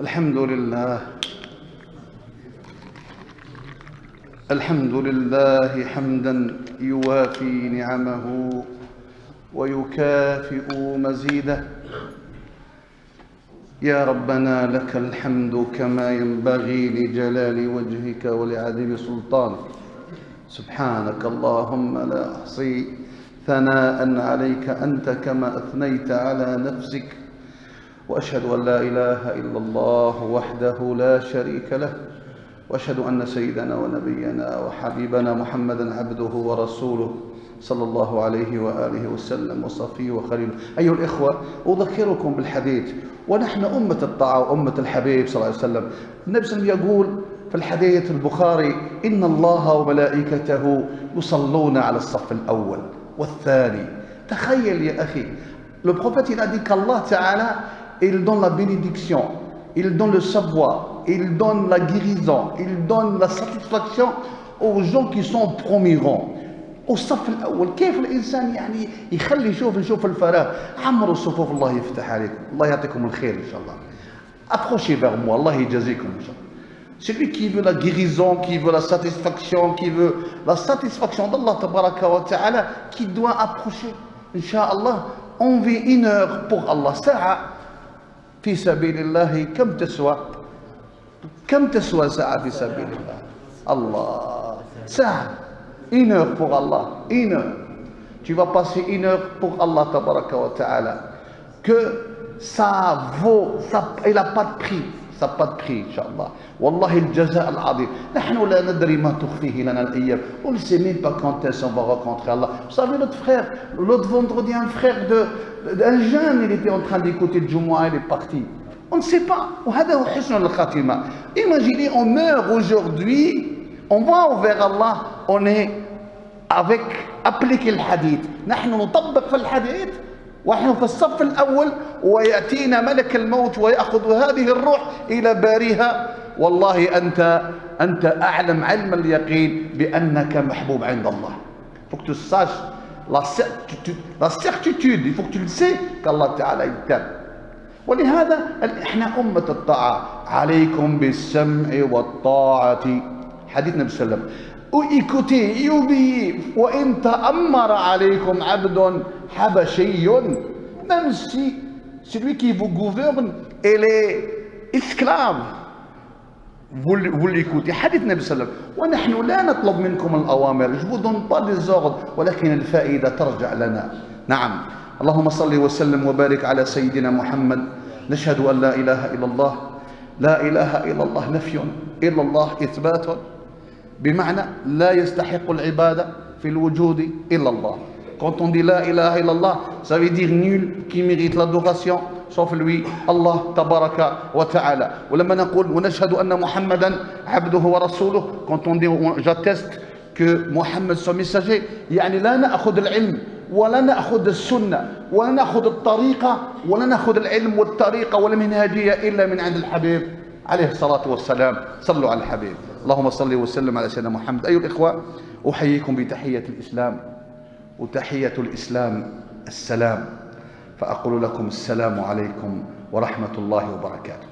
الحمد لله الحمد لله حمدا يوافي نعمه ويكافئ مزيده. يا ربنا لك الحمد كما ينبغي لجلال وجهك ولعظيم سلطانك. سبحانك اللهم لا أحصي ثناء عليك أنت كما أثنيت على نفسك، وأشهد أن لا إله إلا الله وحده لا شريك له، وأشهد أن سيدنا ونبينا وحبيبنا محمدا عبده ورسوله صلى الله عليه وآله وسلم وصفيه وخليله. أيها الإخوة، أذكركم بالحديث، ونحن أمة الطاعة وأمة الحبيب صلى الله عليه وسلم. النبي صلى الله عليه وسلم يقول في الحديث البخاري: إن الله وملائكته يصلون على الصف الأول والثاني. تخيل يا أخي، le prophète il a dit qu'Allah Ta'ala il donne la bénédiction, il donne le savoir, il donne la guérison, il donne la satisfaction aux gens qui sont au premier rang. والصف الأول كيف الإنسان يعني يخلي يشوف الفراغ؟ عمروا الصفوف، الله يفتح عليكم، الله يعطيكم الخير إن شاء الله. Approchez vers moi, Allah يجازيكم إن شاء الله. Celui qui veut la guérison, qui veut la satisfaction, qui veut la satisfaction d'Allah Tabaraka wa Ta'ala, qui doit approcher. Inch'Allah, on vit 1 heure pour Allah. ساعة في سبيل الله كم تسوى ساعة في سبيل الله؟ الله، ساعة 1 heure pour Allah, 1 heure. Tu vas passer 1 heure pour Allah Tabaraka wa Ta'ala. Que ça vaut, ça, il n'a pas de prix. Ça n'a pas de prix, Inch'Allah. Wallahi al-jaza al-azim. Nahnu la nadri ma tukhfihi lana al-ayyam. On ne sait même pas quand est-ce qu'on va rencontrer Allah. Vous savez, notre frère, l'autre vendredi, un frère d'un jeune, il était en train d'écouter le Jumu'ah, il est parti. On ne sait pas. Imaginez, on meurt aujourd'hui, on va vers Allah, on est avec appliquer le hadith. نحن نطبق في الحديث ونحن في الصف الأول، ويأتينا ملك الموت ويأخذ هذه الروح إلى باريها. والله أنت أعلم علم اليقين بأنك محبوب عند الله. Il faut que tu saches la certitude, il faut que tu le sais qu'Allah Ta'ala t'aime. ولهذا احنا أمة الطاعة، عليكم بالسمع والطاعة. حديث النبي صلى الله عليه وسلم: écoutez et obéissez. وإن تأمر عليكم عبد حبشي. Même si celui qui vous gouverne il est esclave, vous l'écoutez. حديث النبي صلى الله عليه وسلم: ونحن لا نطلب منكم الأوامر. Je vous donne pas des ordres ولكن الفائدة ترجع لنا. نعم. اللهم صل وسلم وبارك على سيدنا محمد. نشهد أن لا إله إلا الله. لا إله إلا الله نفي، إلا الله إثبات، بمعنى لا يستحق العبادة في الوجود إلا الله. Quand on dit la ilaha illallah, ça veut dire nul qui mérite l'adoration sauf lui, Allah tabaraka wa ta'ala. ولما نقول ونشهد أن محمدا عبده ورسوله, quand on dit j'atteste que Mohammed son messager, يعني لا نأخذ العلم ولا نأخذ السنة ولا نأخذ الطريقة ولا نأخذ العلم والطريقة والمنهجية إلا من عند الحبيب عليه الصلاة والسلام. صلوا على الحبيب. اللهم صل وسلم على سيدنا محمد. أيها الإخوة، أحييكم بتحية الإسلام، وتحية الإسلام السلام، فأقول لكم السلام عليكم ورحمة الله وبركاته.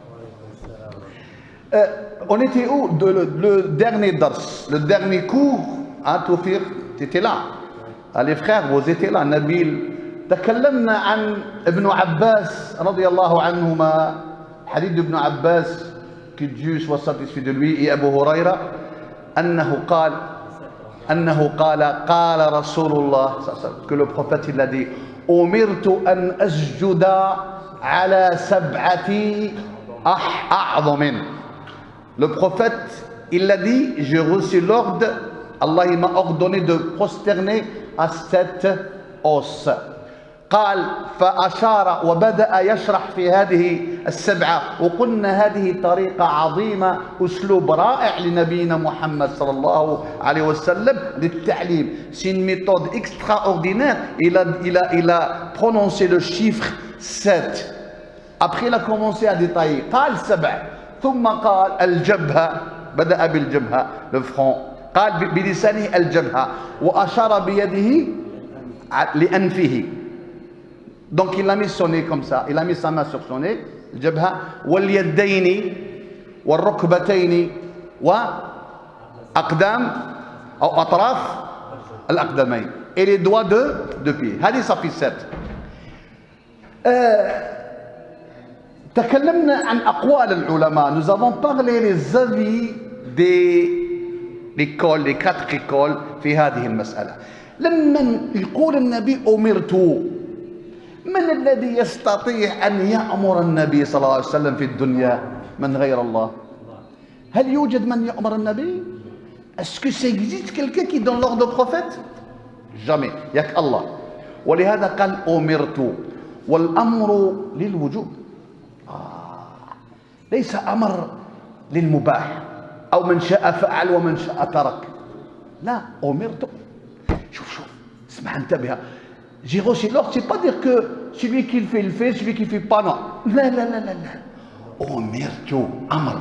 On était où? Le dernier dars, le dernier cours, hein, Tawfiq, tu étais là. Les frères, vous étiez là. Nabil, تكلمنا عن ابن عباس رضي الله عنهما. حديث ابن عباس, que Dieu soit satisfait de lui, et Abu Huraira, أنه قال قال رسول الله صلى الله عليه وسلم, que le prophète il a dit: أمرت أن أسجد على 7 أعظم. Le prophète il a dit: j'ai reçu l'ordre, Allah il m'a ordonné de prosterner à 7 os. قال فأشار وبدأ يشرح في هذه 7. وقلنا هذه طريقة عظيمة، أسلوب رائع لنبينا محمد صلى الله عليه وسلم للتعليم. C'est une méthode extraordinaire. Il a prononcé le chiffre 7. Après il a commencé à détailler. قال 7 ثم قال الجبهة، بدأ بالجبهة le front. قال بلسانه الجبهة وأشار بيده لأنفه. Donc il a mis son nez comme ça, il a mis sa main sur son nez, الجبهة واليدين والركبتين وأقدام أو أطراف الأقدمين et les doigts de pied. هذه صفي الست. تكلمنا عن أقوال العلماء. Nous avons parlé les avis l'école, les 4 écoles في هذه المسألة. لما يقول النبي أمرت، من الذي يستطيع أن يأمر النبي صلى الله عليه وسلم في الدنيا من غير الله؟ هل يوجد من يأمر النبي؟ Est-ce que ça existe quelqu'un qui donne l'ordre au prophète? Jamais. Il n'y a qu'Allah. ولهذا قال أمرت والأمر للوجوب. ليس أمر للمباح أو من شاء فعل ومن شاء ترك. لا، أمرت. شوف اسمع انتبه. J'ai reçu l'ordre, c'est pas dire que celui qui le fait, celui qui le fait pas, non. لا لا لا لا لا. أمرت أمر.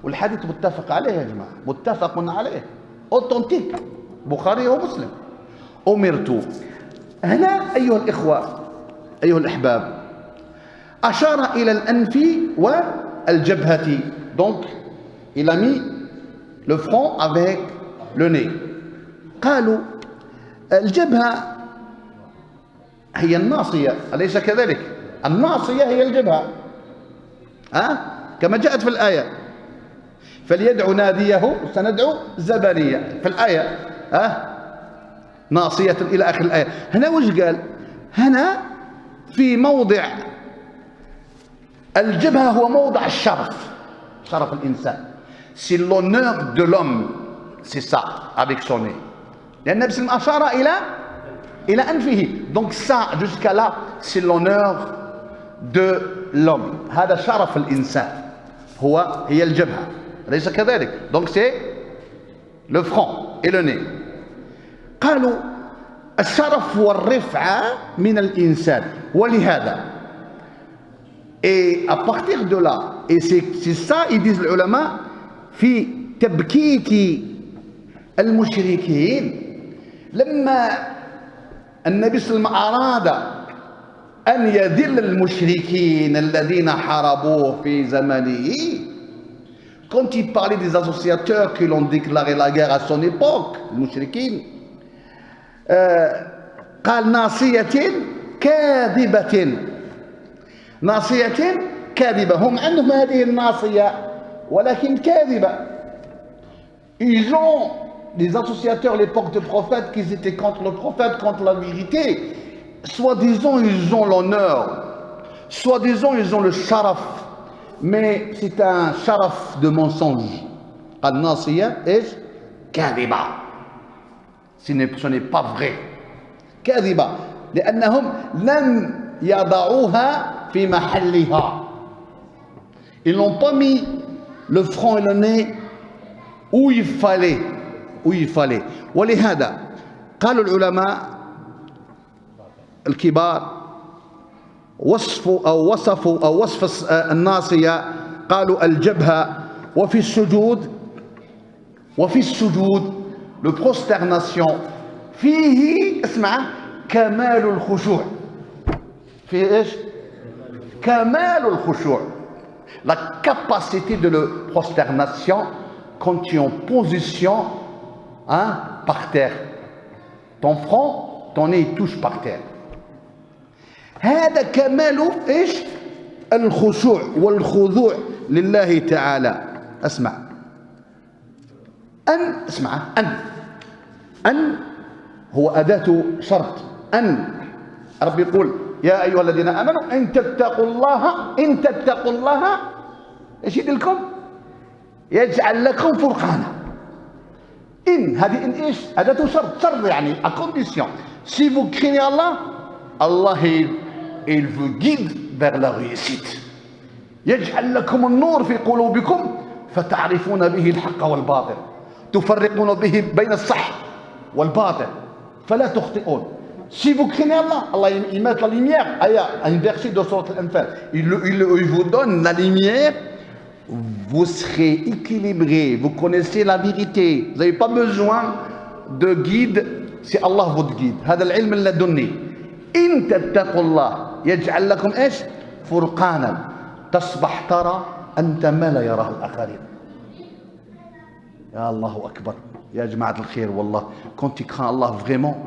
والحديث متفق عليه يا جماعة، متفق عليه، أوثنتيك، بخاري ومسلم. أمرت. هنا أيها الإخوة أيها الأحباب أشار إلى الأنف والجبهة. Donc il a mis le front avec le nez. قالوا الجبهة هي الناصية، أليس كذلك؟ الناصية هي الجبهة، كما جاءت في الآية فليدعو ناديه سندعو زبانية في الآية، ناصية إلى آخر الآية. هنا وش قال؟ هنا في موضع الجبهة هو موضع الشرف، شرف الإنسان. C'est l'honneur de l'homme, c'est ça, avec son nez. لأن النبي صلى الله عليه وسلم أشار إلى أنفه. Donc ça, jusqu'à là, c'est l'honneur de l'homme. هذا شرف الإنسان، هي الجبهة، أليس كذلك؟ Donc c'est le front et le nez. قالوا الشرف والرفعة من الإنسان. ولهذا et à partir de là, et c'est ça ils disent les ulama في تبكيت المشركين. لما النبي صلى الله عليه وسلم أراد أن يذل المشركين الذين حاربوه في زمنه، quand il parlait des associateurs qui l'ont déclaré la guerre à son époque, المشركين، قال ناصية كاذبة، ناصية كاذبة. هم عندهم هذه الناصية ولكن كاذبة. Ils ont les associateurs, les porte-prophètes qui étaient contre le prophète, contre la vérité. Soi-disant ils ont l'honneur, soi-disant ils ont le sharaf, mais c'est un sharaf de mensonge. الناصية إيش؟ كاذبة. ce n'est pas vrai. كاذبة لأنهم لم يضعوها في محلها. Ils n'ont pas mis le front et le nez où il fallait. ولهذا قالوا العلماء الكبار وصفوا الناصية، قالوا الجبهة. وفي السجود le prosternation فيه اسمع كمال الخشوع. فيه ايش؟ كمال الخشوع. La capacité de la prosternation quand tu es en position par terre, ton front, ton nez touche par terre. هذا كمال ايش؟ الخشوع والخضوع لله تعالى. اسمع أن هو أداة شرط. أن رب يقول يا أيها الذين آمنوا إن تتقوا الله ايش يدير لكم؟ يجعل لكم فرقانا. إن هذه إن إيش؟ أداة شرط يعني à condition. Si vous craignez Allah, Allah il vous guide vers la réussite. يجعل لكم النور في قلوبكم فتعرفون به الحق والباطل، تفرقون به بين الصح والباطل فلا تخطئون. Si vous craignez Allah, Allah il met la lumière. Un verset de Sourate Al-Anfal, il vous donne la lumière. Vous serez équilibré, vous connaissez la vérité, vous n'avez pas besoin de guide, c'est Allah votre guide. هذا العلم اللدني. إن تتقوا الله يجعل لكم إيش؟ فرقانا تصبح ترى أنت ما لا يراه الآخرين. يا الله أكبر يا جماعة الخير. والله quand tu crains Allah vraiment,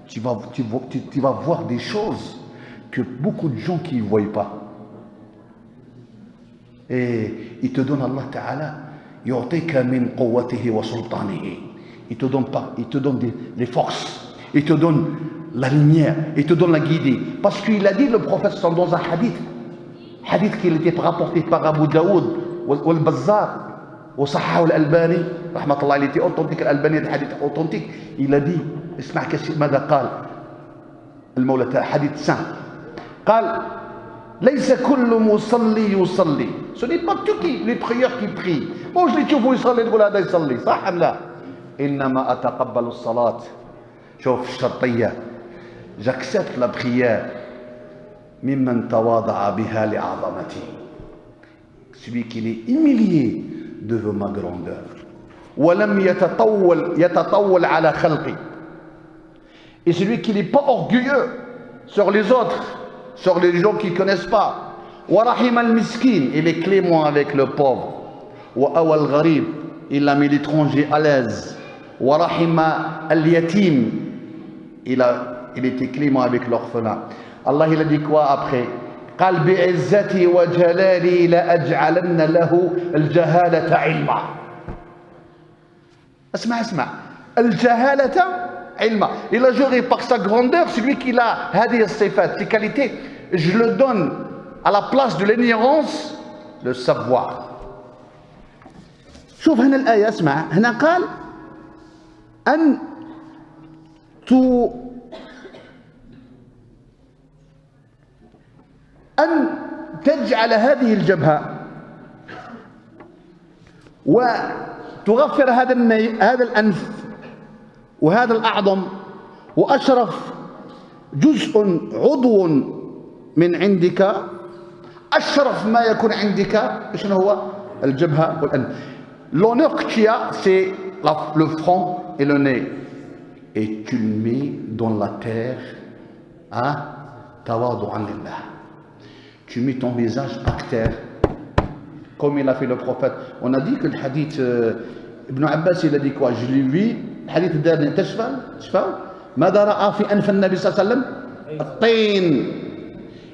tu vas voir des choses que beaucoup de gens qui ne voient pas. Et il te donne Allah Ta'ala, يعطيك من قوته وسلطانه. Il te donne pas, il te donne les forces, il te donne la lumière, il te donne la guidée. Parce qu'il a dit le prophète dans un hadith qui était rapporté par Abu Daoud والبزار وصححه الألباني رحمة الله عليه. أوثنتيك الألباني هذا حديث أوثنتيك. Il a dit اسمع ماذا قال المولى حديث سان. قال ليس كل مصلي يصلي. Ce n'est pas tous les prieurs qui prient. Moi je les تشوفوا يصلي تقول هذا يصلي صح أم لا؟ إنما أتقبل الصلاة. شوف الشرطية. J'accepte la prière ممن تواضع بها لعظمتي. Celui qui est humilié devant ma grandeur. ولم يتطول على خلقي. Et celui qui n'est pas orgueilleux sur les autres, sur les gens qui ne connaissent pas. ورحم المسكين, il est clément avec le pauvre. وأوى الغريب, il a mis l'étranger à l'aise. ورحم اليتيم, il était clément avec l'orphelin. Allah il a dit quoi après? قال بعزتي وجلالي لأجعلن له الجهالة علما. اسمع الجهالة علما. Il a juré par sa grandeur, celui qui a هذه الصفات, ces qualités, je le donne à la place de l'ignorance, le savoir. شوف هنا الآية, اسمع هنا قال أن تجعل هذه الجبهة وتغفر هذا الأنف وهذا الأعظم وأشرف جزء عضو من عندك, أشرف ما يكون عندك. شنو هو؟ الجبهة والأنف. L'honneur que tu as, c'est le front et le nez. Et tu le mets dans la terre, hein, tawadu'an lillah. Tu mets ton visage par terre, comme il a fait le prophète. On a dit que le hadith, Ibn Abbas, il a dit quoi? Je l'ai vu, le hadith dernier, تشفى ماذا رأى في أنف النبي صلى الله عليه وسلم؟ الطين.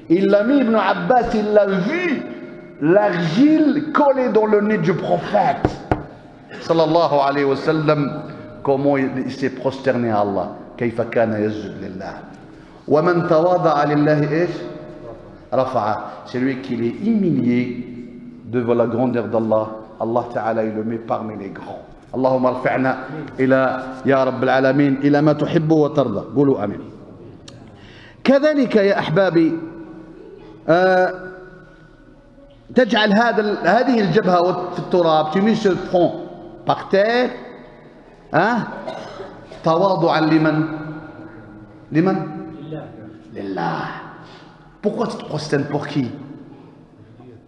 Il l'a mis, Ibn Abbas, il l'a vu, l'argile collée dans le nez du prophète. Sallallahu alayhi wa sallam, comment il s'est prosterné à Allah. كيف كان يسجد لله. ومن تواضع لله إيش؟ رفعه. C'est lui qui est humilié devant la grandeur d'Allah. Allah Ta'ala, il le met parmi les grands. اللهم ارفعنا إلى يا رب العالمين إلى ما تحب وترضى. قولوا آمين. كذلك يا أحبابي تجعل هذه الجبهة في التراب, tu mets ce front par terre, hein, تواضعا لمن لله. Pourquoi tu te prosternes? Pour qui?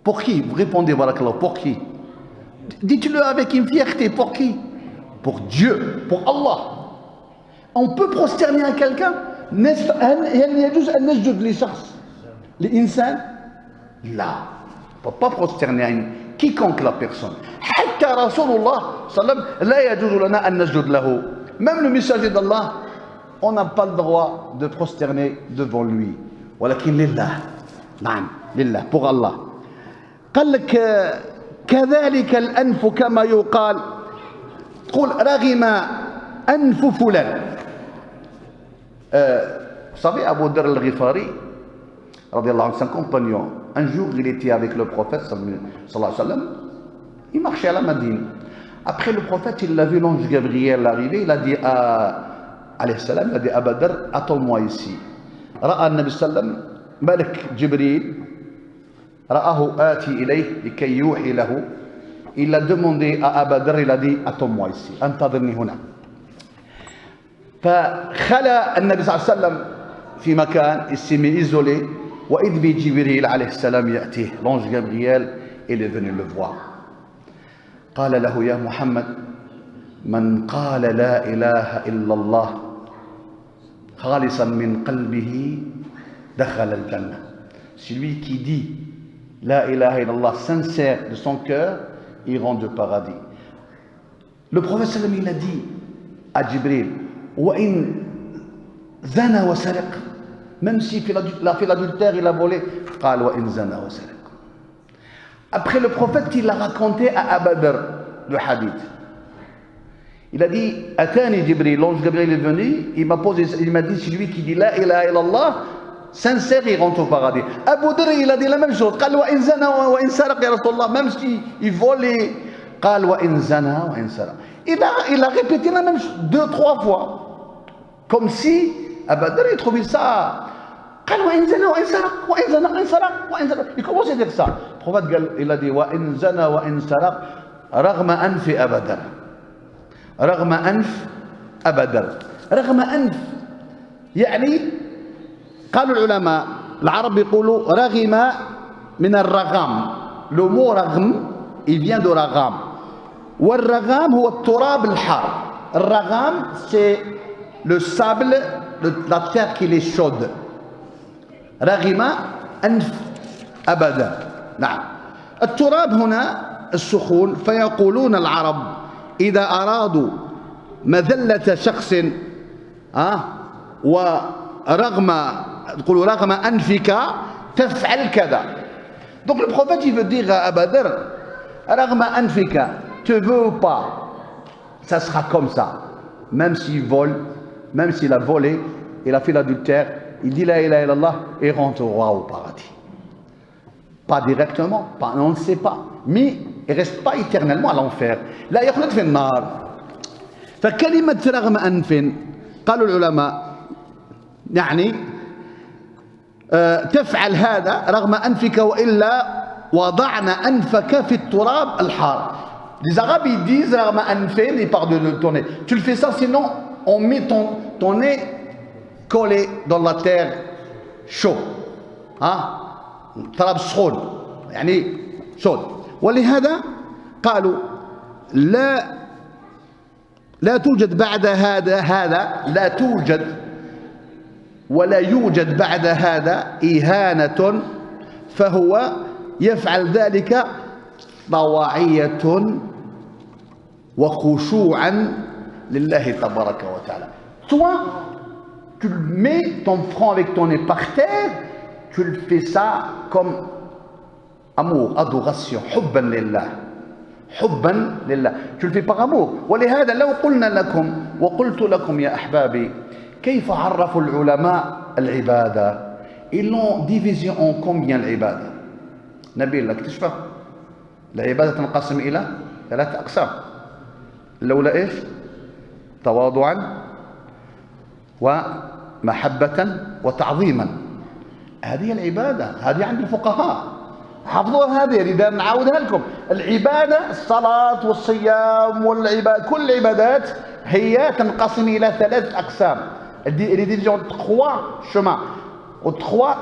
Pour qui? Vous répondez, barakallah, pour qui? Dites-le avec une fierté, pour qui? Pour Dieu, pour Allah. On peut prosterner à quelqu'un. هل يجوز أن نسجد لشخص لإنسان؟ لا. On ne peut pas prosterner à quiconque la personne. حتى رسول الله صلى الله عليه وسلم لا يجوز لنا أن نسجد له. Même le messager d'Allah, on n'a pas le droit de prosterner devant lui. ولكن لله. نعم لله, pour Allah. قال لك كذلك الأنف كما يقال, تقول رغم أنف فلان. Vous savez, Abu Dharr al-Ghifari, radiallahu anhu, c'est un compagnon. Un jour, il était avec le prophète, sallallahu alayhi wa sallam. Il marchait à la Médine. Après, le prophète, il a vu l'ange Gabriel arriver. Il a dit alayhi salam, il a dit Abu Dharr, attends-moi ici. رأى النبي صلى الله عليه وسلم ملك جبريل, رآه آتي إليه لكي يوحي له. Il a demandé à Abu Dharr, il a dit attends-moi ici, انتظرني هنا. فخلى النبي صلى الله عليه وسلم في مكان, il s'est mis isolé. وإذ بجبريل عليه السلام يأتيه, l'ange Gabriel, il est venu le voir. قال له يا محمد من قال لا إله إلا الله خالصا من قلبه دخل الجنة. Celui qui dit La ilaha illallah sincère de son cœur, il rentre au paradis. Le prophète sallam il a dit à Jibril وإن زنى وسرق, même si il a fait l'adultère, il a volé, قال وإن زنى وسرق. Après le prophète il a raconté à Abu Dharr le hadith. Il a dit Atani Jibril, l'ange Gabriel est venu, il m'a dit celui qui dit La ilaha illallah sincère, il rentre au paradis. Abu Dharr il a dit la même chose, قال وإن زنى وإن سرق يا رسول الله, même si il volait, قال وإن زنى وإن سرق. Il a répété la même chose 2-3 fois, comme si Abu Dharr il trouvait ça. قال وإن زنى وإن سرق وإن زنى وإن سرق وإن سرق. Il commence à dire ça. Le prophète il a dit وإن زنى وإن سرق رغم أنف أبي ذر, رغم أنف أبي ذر. رغم أنف يعني قالوا العلماء العرب يقولوا رغم من الرغم. Le mot رغم il vient de رغم, والرغم هو التراب الحار. الرغم c'est le sable, la terre qui est chaude. رغم أنف أبدا. نعم. التراب هنا السخون. فيقولون العرب إذا أرادوا مذلة شخص ورغم يقولوا رغم أنفك تفعل كذا. Donc le prophète il veut dire à Abu Dharr رغم أنفك, tu veux ou pas, ça sera comme ça. Même s'il vole, même s'il a volé, il a fait l'adultère, il dit la ilaha illallah et rentrera au paradis. Pas directement, on ne sait pas, mais il ne reste pas éternellement à l'enfer. لا يخلد في النار. فكلمة رغم أنف قالوا العلماء يعني تفعل هذا رغم أنفك وإلا وضعنا أنفك في التراب الحار. Les Arabes ils disent رغم أنفين, ils parlent de ton nez. Tu le fais ça, sinon on met ton nez collé dans la terre chaud. تراب سخون يعني شود. ولهذا قالوا لا توجد بعد هذا لا توجد ولا يوجد بعد هذا إهانة, فهو يفعل ذلك طواعية وخشوعا لله تبارك وتعالى. Toi, tu mets ton front avec ton nez par terre, tu le fais ça comme amour, adoration, حبا لله, حبا لله, tu le fais par amour. ولهذا لو قلنا لكم وقلت لكم يا أحبابي كيف عرفوا العلماء العبادة, ils l'ont divisé en combien العبادة. نبيل لك تشفى العبادة تنقسم إلى 3 أقسام. الأولى إيش؟ تواضعا ومحبة وتعظيما. هذه العبادة، هذه عند الفقهاء، حفظوها هذه إذا نعاودها لكم. العبادة الصلاة والصيام والعبادة، كل العبادات هي تنقسم إلى 3 أقسام. Les divisions 3 chemins ou 3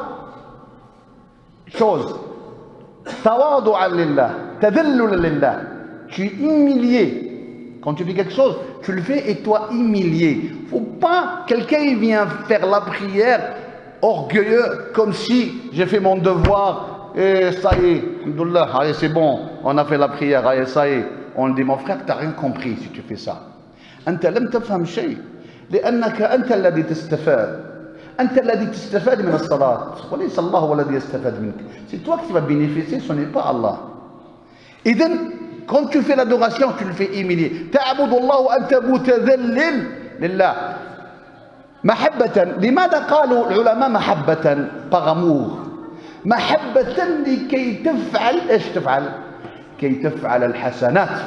choses. تواضعا لله، تذللا لله. Tu es humilié. Quand tu fais quelque chose, tu le fais et toi humilié. Faut pas quelqu'un vient faire la prière orgueilleux comme si j'ai fait mon devoir et ça y est, alhamdoulilah, allez c'est bon, on a fait la prière, allez ça y est. On dit mon frère, tu n'as rien compris si tu fais ça. أنت لم تفهم شيء لأنك أنت الذي تستفاد. أنت الذي تستفاد من الصلاة وليس الله هو الذي يستفاد منك. C'est toi qui vas bénéficier, ce n'est pas Allah. إذن quand tu fais l'adoration, tu le fais humilier. تعبد الله وأنت متذلل لله. محبة. لماذا قالوا العلماء محبة؟ par amour. محبة لكي تفعل ايش تفعل؟ كي تفعل الحسنات.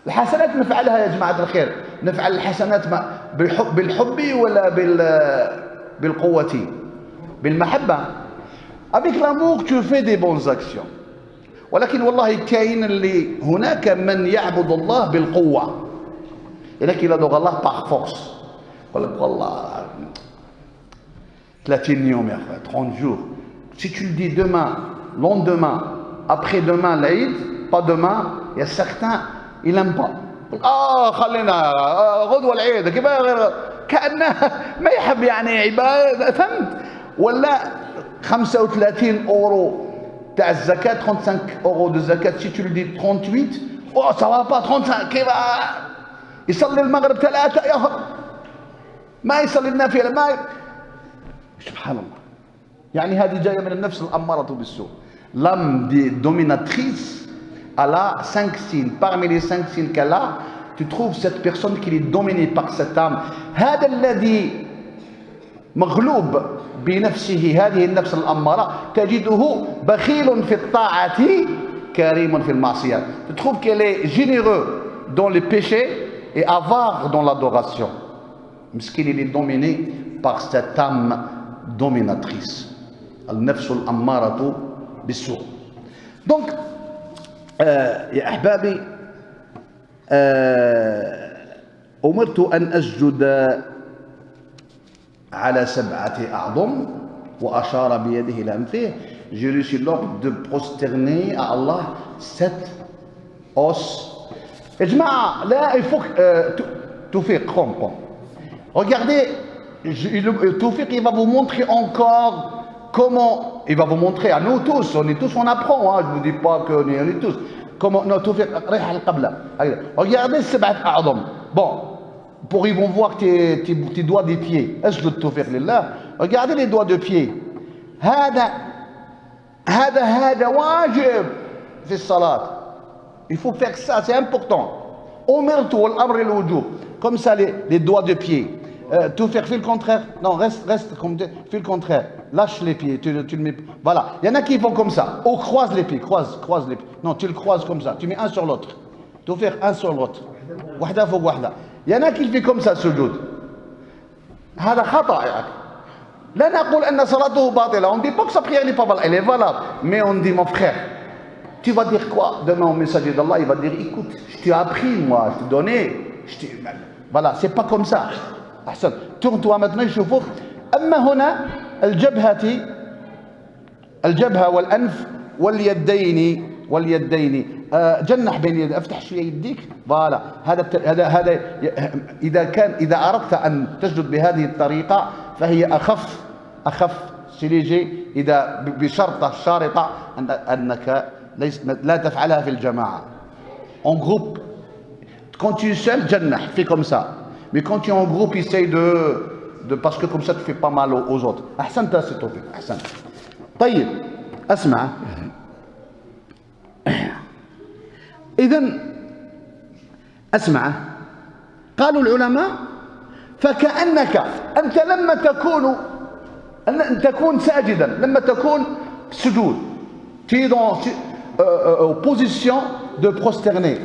الحسنات نفعلها يا جماعة الخير، نفعل الحسنات بالحب ولا بالقوة؟ بالمحبة. Avec l'amour tu fais des bonnes actions. ولكن والله كاين اللي هناك من يعبد الله بالقوة، لكن يدعو الله par force. يقول لك والله 30 يوم يا أخي 30 jours. Si tu le dis demain, lendemain, après-demain l'Aïd, pas demain, il y a certains ils n'aiment pas. خلينا غدوة العيد كيف غير كأنه ما يحب يعني عبادة. فهمت؟ ولا 35 اورو تاع الزكاه 35 اورو دو زكاه سي تو دي 38 او سا با 35 كيف يصلي المغرب 3 يهرب ما يصلي النافله ما سبحان الله. يعني هذه جايه من النفس الاماره بالسوء. L'âme dominatrice, elle a 5 signes. Parmi les 5 signes qu'elle a, tu trouves cette personne qui est dominée par cette âme. هذا الذي مغلوب بنفسه، هذه النفس الأمارة، تجده بخيل في الطاعة كريم في المعصية. Tu trouves qu'elle est généreux dans les péchés et avare dans l'adoration. مسكين il est dominé par cette âme dominatrice. النفس الأمارة بالسوء. Donc يا أحبابي أمرت أن أسجد على 7 أعظم وأشار بيده إلى أنفه. J'ai reçu l'ordre de prosterner à Allah 7 os. يا جماعة لا il faut توفيق قوم. Regardez, Tawfiq il va vous montrer encore comment, il va vous montrer à nous tous, on apprend, hein, je ne vous dis pas qu'on est tous. Comment, non, Tawfiq, regardez 7 أعظم. Bon, pour ils vont voir tes doigts des pieds. Est-ce que Tawfiq lillah? Regardez les doigts de pied. هذا واجب في الصلاة. Il faut faire ça, c'est important. أمرت والأمر للوجوب. Comme ça les doigts de pied. Tawfiq, fais le contraire. Non, reste comme fais le contraire. Lâche les pieds, tu le mets. Voilà. Il y en a qui font comme ça. Ou croise les pieds, croise les pieds. Non, tu le croises comme ça. Tu mets un sur l'autre. Tawfiq, un sur l'autre. Wahda fouq wahda. Il y en a qui le font comme ça, sujoud. هذا خطأ يعني. لا نقول أن صلاته باطلة. On ne dit pas que sa prière n'est pas valable. Elle est valable. Mais on dit, mon frère, tu vas dire quoi demain au messager d'Allah? Il va dire, écoute, je t'ai appris, moi, je t'ai donné. Voilà, c'est pas comme ça. أحسن. Tourne-toi maintenant, يشوفوك. أما هنا الجبهة والأنف واليدين جنح بين اليدين، افتح شوية يديك. فوالا هذا إذا أردت أن تسجد بهذه الطريقة فهي أخف سليجي، إذا بشرطة شارطة أنك لا تفعلها في الجماعة. En groupe, quand tu es seul, جنح, fais comme ça. Mais quand tu es en groupe, essaye de parce que comme ça tu fais pas mal aux autres. أحسنت يا توفيق، أحسنت. طيب أسمع. إذن أسمع. قالوا العلماء فكأنك أنت لما تكون ساجدا، لما تكون سجود، tu es dans position de prosterner.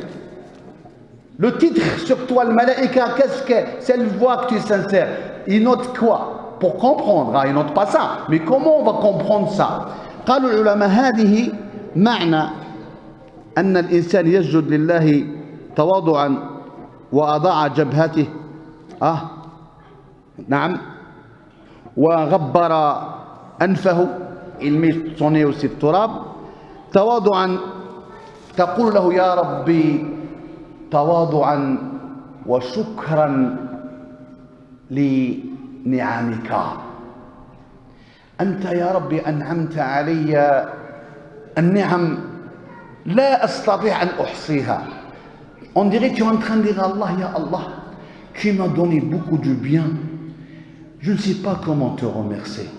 Le titre sur toi, le malaïka, qu'est-ce que c'est? Elle voit que tu es sincère. Il note quoi? Pour comprendre, hein, il note pas ça. Mais comment on va comprendre ça? قالوا العلماء هذه معنى أن الإنسان يسجد لله تواضعا وأضاع جبهته نعم وغبر أنفه، il met son nez aussi التراب تواضعا، تقول له يا ربي تواضعا وشكرا لنعمك. أنت يا ربي أنعمت علي النعم لا أستطيع أن أحصيها. On dirait que tu es en train de dire Allah, ya Allah, tu m'as donné beaucoup de bien. Je ne sais pas comment te remercier.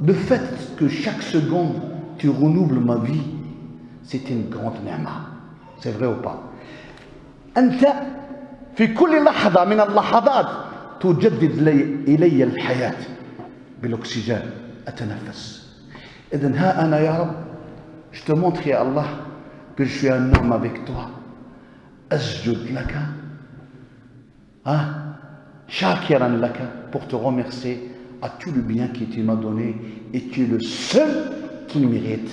Le fait que chaque seconde tu renouveles ma vie, c'est une grande ni'ma. C'est vrai ou pas? أنت في كل لحظة من اللحظات تجدد إلي الحياة بالأكسجين، أتنفس. إذن ها أنا يا رب، je te montre يا الله que je suis un homme avec toi. أسجد لك شاكرا لك pour te remercier à tout le bien que tu m'as donné, et tu es le seul qui mérite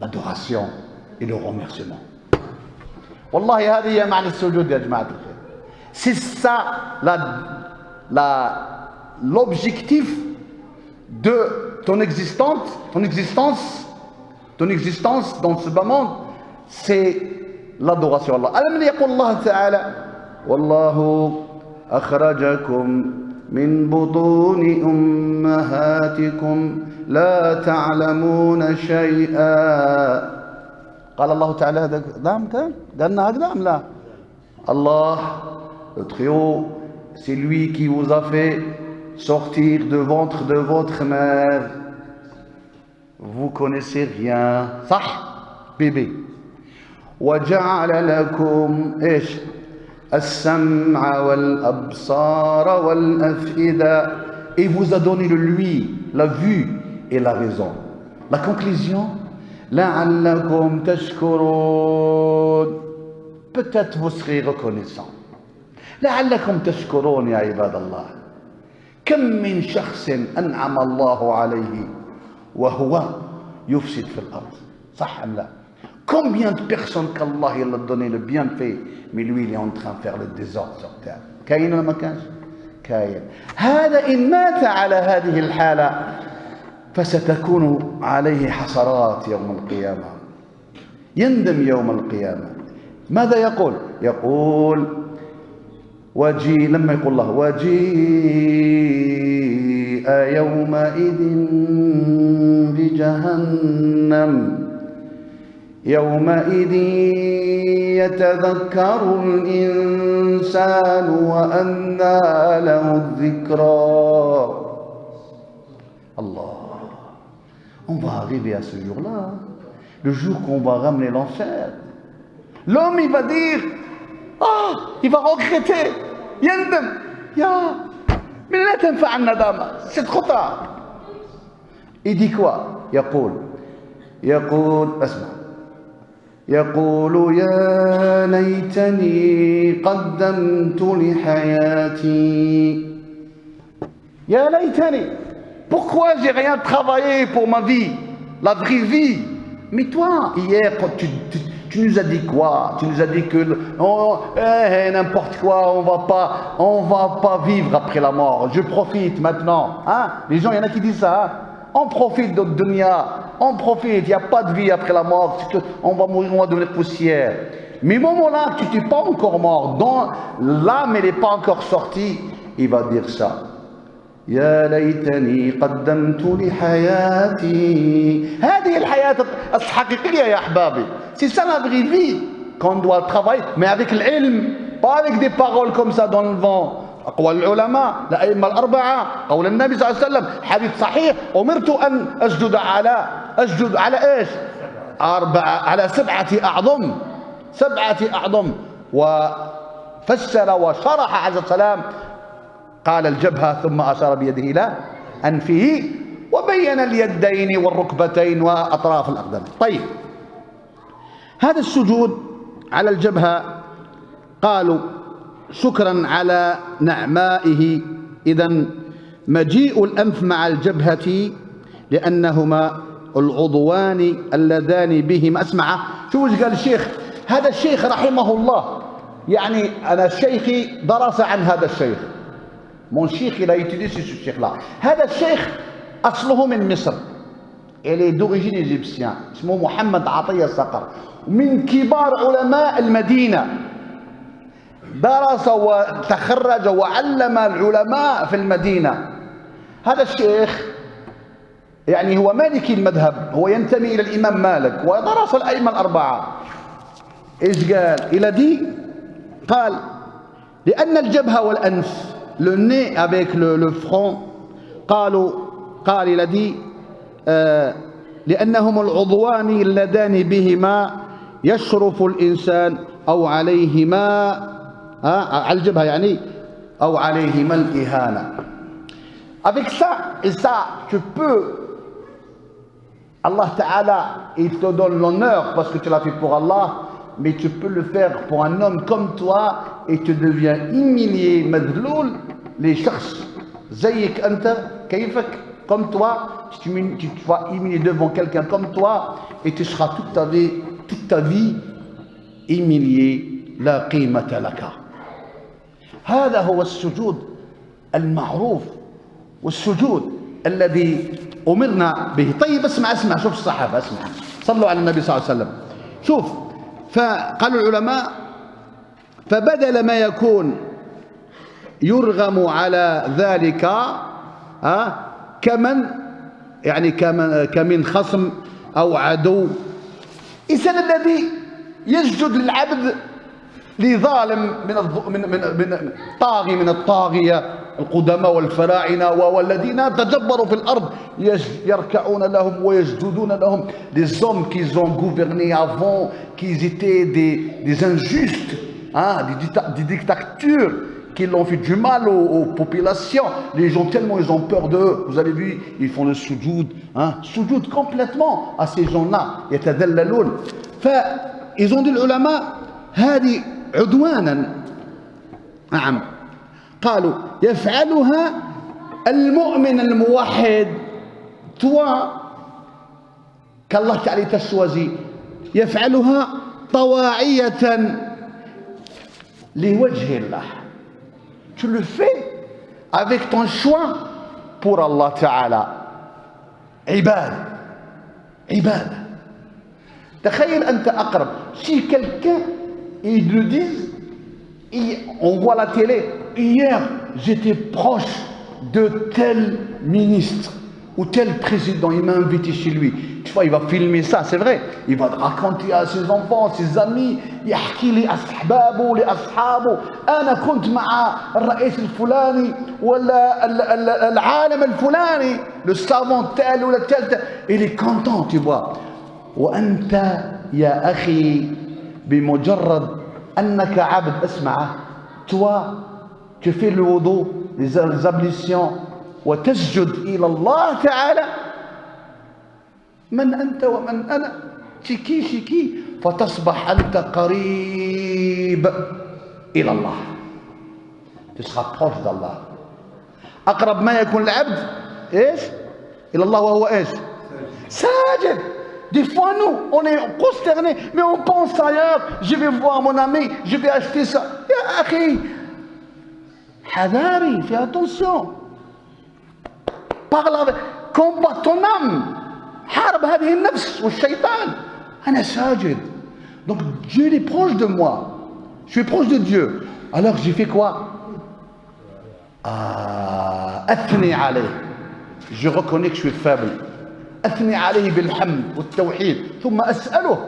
l'adoration et le remerciement. والله هذه هي معنى السجود يا جماعة الخير. C'est ça l'objectif de ton existence dans ce bas monde, c'est l'adoration à Allah. ألم يقل الله تعالى والله أخرجكم من بطون أمهاتكم لا تعلمون شيئا. قال الله تعالى هذا دام كان قالنا هكذا أم لا؟ Allah, le Très-Haut, c'est lui qui vous a fait sortir du ventre de votre mère. Vous connaissez rien. صح bébé. وجعل لكم إيش؟ السمع والأبصار والأفئدة. Et vous a donné le lui, la vue et la raison. La conclusion, لعلكم تشكرون. Peut-être vous serez reconnaissant. لعلكم تشكرون يا عباد الله. كم من شخص أنعم الله عليه وهو يفسد في الأرض. صح أم لا؟ Combien de personnes qu'Allah il a donné le bienfait, mais lui il est en train de faire le désordre sur terre. كاين ولا ما كانش؟ كاين. هذا إن مات على هذه الحالة فستكون عليه حسرات يوم القيامة. يندم يوم القيامة. ماذا يقول؟ يقول لما يقول الله وجيء يومئذ بجهنم يومئذ يتذكر الإنسان وأنى له الذكرى. Allah, on va arriver à ce jour-là, le jour qu'on va ramener l'enfer. L'homme, il va dire, il va regretter, يندم, mais لا تنفع الندامة, c'est trop tard. Il dit quoi? يقول اسمع يقول يا ليتني قدمت لحياتي. يا ليتني, pourquoi j'ai rien travaillé pour ma vie, la vraie vie? Mais toi, hier, tu nous as dit quoi? Tu nous as dit que n'importe quoi, on va pas vivre après la mort. Je profite maintenant. Hein? Les gens, il y en a qui disent ça. Hein? On profite de dunya, on profite, il n'y a pas de vie après la mort, on va mourir, on va devenir poussière. Mais au moment-là, tu n'es pas encore mort, dont l'âme n'est pas encore sortie, il va dire ça. يا ليتني قدمت لحياتي. هذه الحياة الحقيقية يا أحبابي. C'est ça la vraie vie qu'on doit travailler, mais avec l'ilm, pas avec des paroles comme ça dans le vent. أقوال العلماء الأئمة الأربعة، قول النبي صلى الله عليه وسلم، حديث صحيح، أمرت أن أسجد على إيش؟ على سبعة أعظم. وفسر وشرح عليه السلام، قال الجبهة ثم أشار بيده إلى أنفه وبين اليدين والركبتين وأطراف الأقدام. طيب، هذا السجود على الجبهة قالوا شكرا على نعمائه. إذن مجيء الأنف مع الجبهة لأنهما العضوان اللذان بهما. اسمع شو قال الشيخ، هذا الشيخ رحمه الله، يعني أنا شيخي درس عن هذا الشيخ، mon cheikh il a étudié sur ce cheikh là. هذا الشيخ أصله من مصر، il est d'origine égyptienne، اسمه محمد عطية الصقر، من كبار علماء المدينة، درس وتخرج وعلم العلماء في المدينة. هذا الشيخ يعني هو مالكي المذهب، هو ينتمي إلى الإمام مالك ودرس الأئمة الأربعة. إيش قال؟ إلى دي قال لأن الجبهة والأنف، le nez avec le front، قال إلى دي لأنهم العضوان اللذان بهما يشرف الإنسان أو عليهما، على الجبهة يعني، أو عليهما الإهانة. Avec ça, et ça, tu peux, Allah Ta'ala, il te donne l'honneur parce que tu l'as fait pour Allah, mais tu peux le faire pour un homme comme toi et tu deviens humilié, madloul, les shakhs, zayik anta, kaifak, comme toi, tu vas humilier devant quelqu'un comme toi et tu seras toute ta vie humilié. لا قيمة لك. هذا هو السجود المعروف والسجود الذي أمرنا به. طيب اسمع شوف الصحابة، اسمع، صلوا على النبي صلى الله عليه وسلم. شوف، فقالوا العلماء فبدل ما يكون يرغم على ذلك كمن يعني كمن خصم أو عدو. إذن الذي يسجد للعبد لظالم من طاغي من الطاغية القدماء والفراعنة والذين تجبروا في الأرض يركعون لهم ويسجدون لهم. des hommes qui ont gouverné avant, qui étaient des injustes, des dictatures qui l'ont fait du mal aux populations. Les gens tellement ils ont peur d'eux. Vous avez vu, ils font le soujoud, soujoud complètement à ces gens-là. يتذللون. فإذا ont dit العلماء هذه عدوانا. نعم. قالوا يفعلها المؤمن الموحد. toi qu'Allah t'a choisi يفعلها طواعية لوجه الله. Tu le fais avec ton choix pour Allah Ta'ala. عبادة. تخيل أنت أقرب. Si quelqu'un ils le disent, on voit la télé. Hier, j'étais proche de tel ministre ou tel président. Il m'a invité chez lui. Tu vois, il va filmer ça, c'est vrai. Il va raconter à ses enfants, ses amis. يحكي لأصحابه لأصحابه أنا كنت مع الرئيس الفلاني ولا العالم الفلاني, le savant tel ou le tel. Il est content, tu vois. وأنت يا أخي بمجرد أنك عبد. اسمع, toi tu fais le wudu, les ablutions, وتسجد إلى الله تعالى. من أنت ومن أنا, شكي فتصبح أنت قريب إلى الله. tu seras proche d'Allah. أقرب ما يكون العبد إيش إلى الله وهو إيش ساجد. Des fois, nous, on est consternés, mais on pense ailleurs. Je vais voir mon ami, je vais acheter ça. Ya akhi, hadari, fais attention. Parle avec, combat ton âme. Harb هذه النفس والشيطان. أنا ساجد. Donc Dieu est proche de moi. Je suis proche de Dieu. Alors j'ai fait quoi? أثني عليه. Je reconnais que je suis faible. أثني عليه بالحمد والتوحيد ثم أسأله.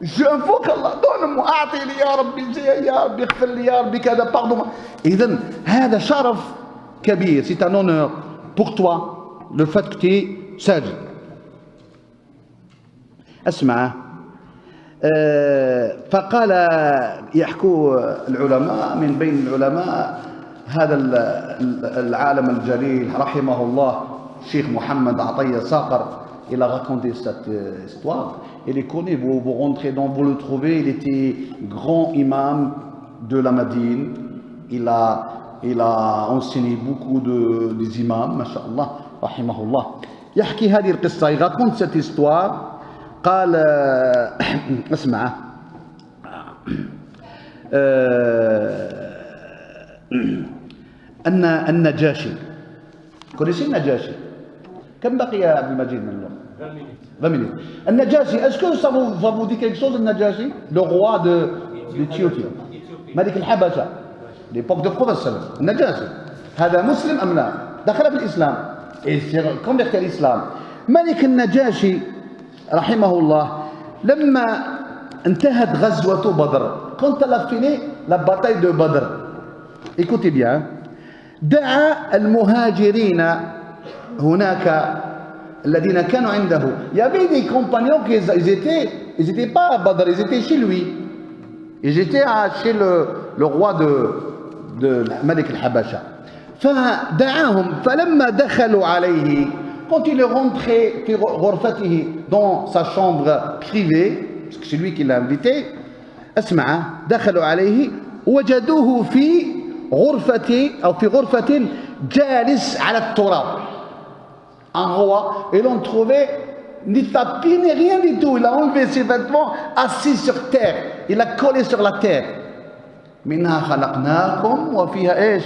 j'invoque الله. donne-moi, أعطي لي يا ربي, يا ربي اغفر لي, يا ربي كذا, pardon. إذن هذا شرف كبير. c'est un honneur pour toi le fait que tu es ساجد. أسمع. فقال يحكوا العلماء, من بين العلماء هذا العالم الجليل رحمه الله Cheikh Mohammed Ataya Saqar, il a raconté cette histoire. Il est connu, vous rentrez dans, vous le trouvez, il était grand imam de la Médine. Il a enseigné beaucoup des imams, masha'Allah, rahimahullah. يحكي هذه القصة, il raconte cette histoire. قال اسمع أن النجاشي, connaissez النجاشي? كم بقي يا عبد المجيد من اليوم؟ 20 minutes. النجاشي, est-ce que ça vous dit quelque chose, النجاشي? Le roi d'Éthiopie, ملك الحبشة, l'époque de Prophète. النجاشي هذا مسلم أم لا؟ دخل في الإسلام, et s'est converti à l'islam. ملك النجاشي رحمه الله لما انتهت غزوة بدر, quand elle a fini la bataille de Badr, écoutez bien, دعا المهاجرين هناك الذين كانوا عنده. Il y avait des compagnons qui ils étaient pas à Badr, ils étaient chez lui. Ils étaient chez le roi de Malik al-Habasha. فدعاهم فلما دخلوا عليه, quand il est rentré في غرفته, dans sa chambre privée, parce que c'est lui qui l'a invité, اسمع, دخلوا عليه وجدوه في غرفة أو في غرفة جالس على التراب. Un roi, et l'on trouvait ni tapis ni rien du tout. Il a enlevé ses vêtements, assis sur terre. Il a collé sur la terre. منها خلقناكم وفيها إيش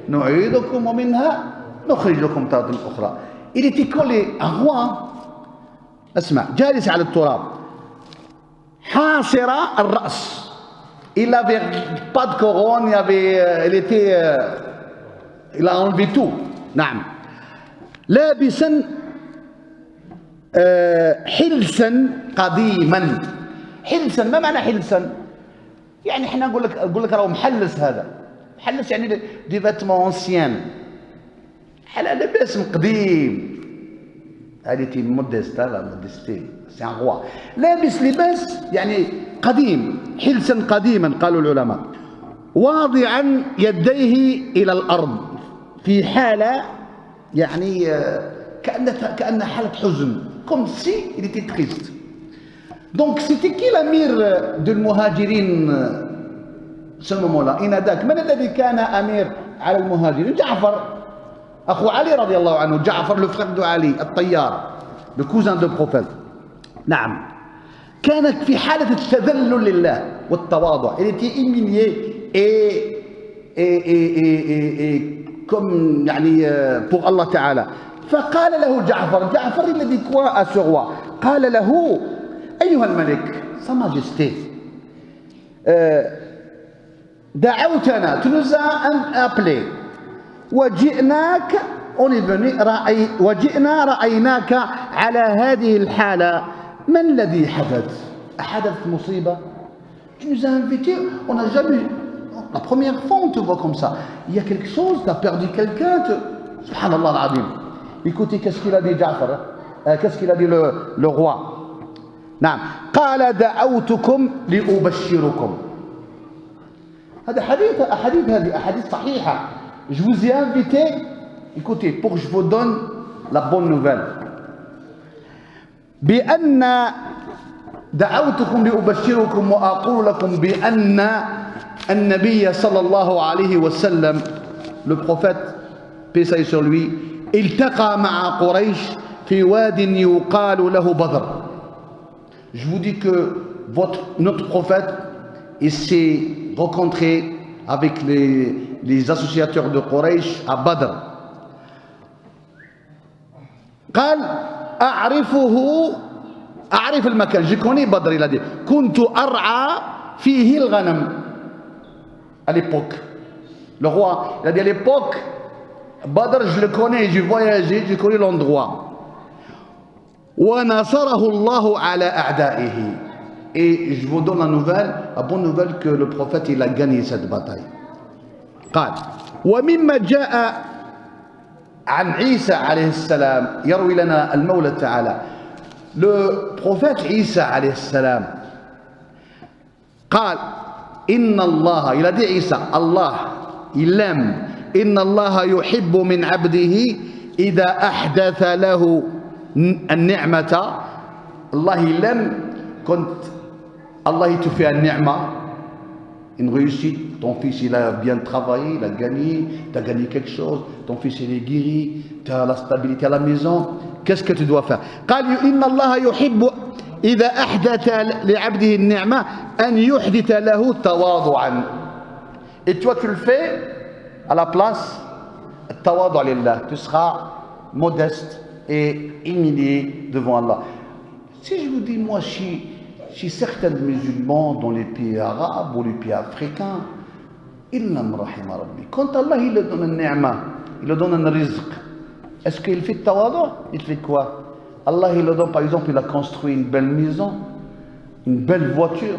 نعيدكم ومنها نخرجكم تارة أخرى. Il était collé, un roi. اسمع, جالس على التراب. حاصر الرأس. Il n'avait pas de couronne, il était il a enlevé tout. نعم. لابسا حلسا قديما. حلسا، ما معنى حلسا؟ يعني احنا نقول لك راهو محلس، هذا محلس يعني دي فيتمون اونسيان، بحال لاباس قديم. هذه تي موديست، لا موديستي سي ان روا. لابس لباس يعني قديم، حلسا قديما قالوا العلماء. واضعا يديه الى الارض في حاله يعني كأن حالة حزن، comme si il était triste. Donc c'était qui l'amir de المهاجرين ce moment-là؟ إنذاك من الذي كان أمير على المهاجرين؟ جعفر أخو علي رضي الله عنه، جعفر le frère de علي الطيار، le cousin de prophète. نعم. كانت في حالة التذلل لله والتواضع. Il était humilié et comme يعني pour Allah تعالى. فقال له جعفر الذي كوا à ce roi، قال له أيها الملك، Sa Majesté، دعوتنا، tu nous as appelé، وجئناك، on est venu، وجئنا رأيناك على هذه الحالة، ما الذي حدث؟ أحدث مصيبة؟ Tu nous as invités, on n'a jamais. La première fois on te voit comme ça. Il y a quelque chose, tu as perdu quelqu'un, Subhanallah al-Azim. Écoutez, qu'est-ce qu'il a dit Ja'far, qu'est-ce qu'il a dit le roi. نعم. قال دعوتكم لأبشركم. هذا هذه أحاديث صحيحة. Je vous ai invité, écoutez, pour que je vous donne la bonne nouvelle. بأن دعوتكم لأبشركم وأقول لكم بأن النبي صلى الله عليه وسلم، le prophète, paix sur lui، التقى مع قريش في واد يقال له بدر. Je vous dis que notre prophète, il s'est rencontré avec les associateurs de Quraysh à Badr. قال أعرف المكان، je connais Badr. Il a dit كنت أرعى فيه الغنم. À l'époque, le roi, il a dit à l'époque, Badr, je le connais, j'ai voyagé, je connais l'endroit. وَنَصَرَهُ اللَّهُ عَلَى أَعْدَائِهِ. Et je vous donne la bonne nouvelle que le prophète, il a gagné cette bataille. قال ومما جاء عن عيسى عليه السلام، يروي لنا المولى تعالى، le prophète عيسى عليه السلام قال إن الله، il a dit عيسى، Allah il aime، إن الله يحب من عبده إذا أحدث له النعمة. Allah il aime quand Allah il te fait une ni'ma, une réussite. Ton fils il a bien travaillé, il a gagné, tu as gagné quelque chose, ton fils il est guéri, tu as la stabilité à la maison. Qu'est-ce que tu dois faire? قال إن الله يحب إذا أحدث لعبده النعمة أن يحدث له تواضعا. Et toi tu le fais à la place, التواضع لله. Tu seras modeste et humilié devant Allah. Si je vous dis, moi, chez certains musulmans dans les pays arabes ou les pays africains, quand Allah il leur donne une ni'ma, il leur donne un rizq, est-ce qu'il fait tawadu? Il fait quoi? Allah il leur donne, par exemple, il a construit une belle maison, une belle voiture,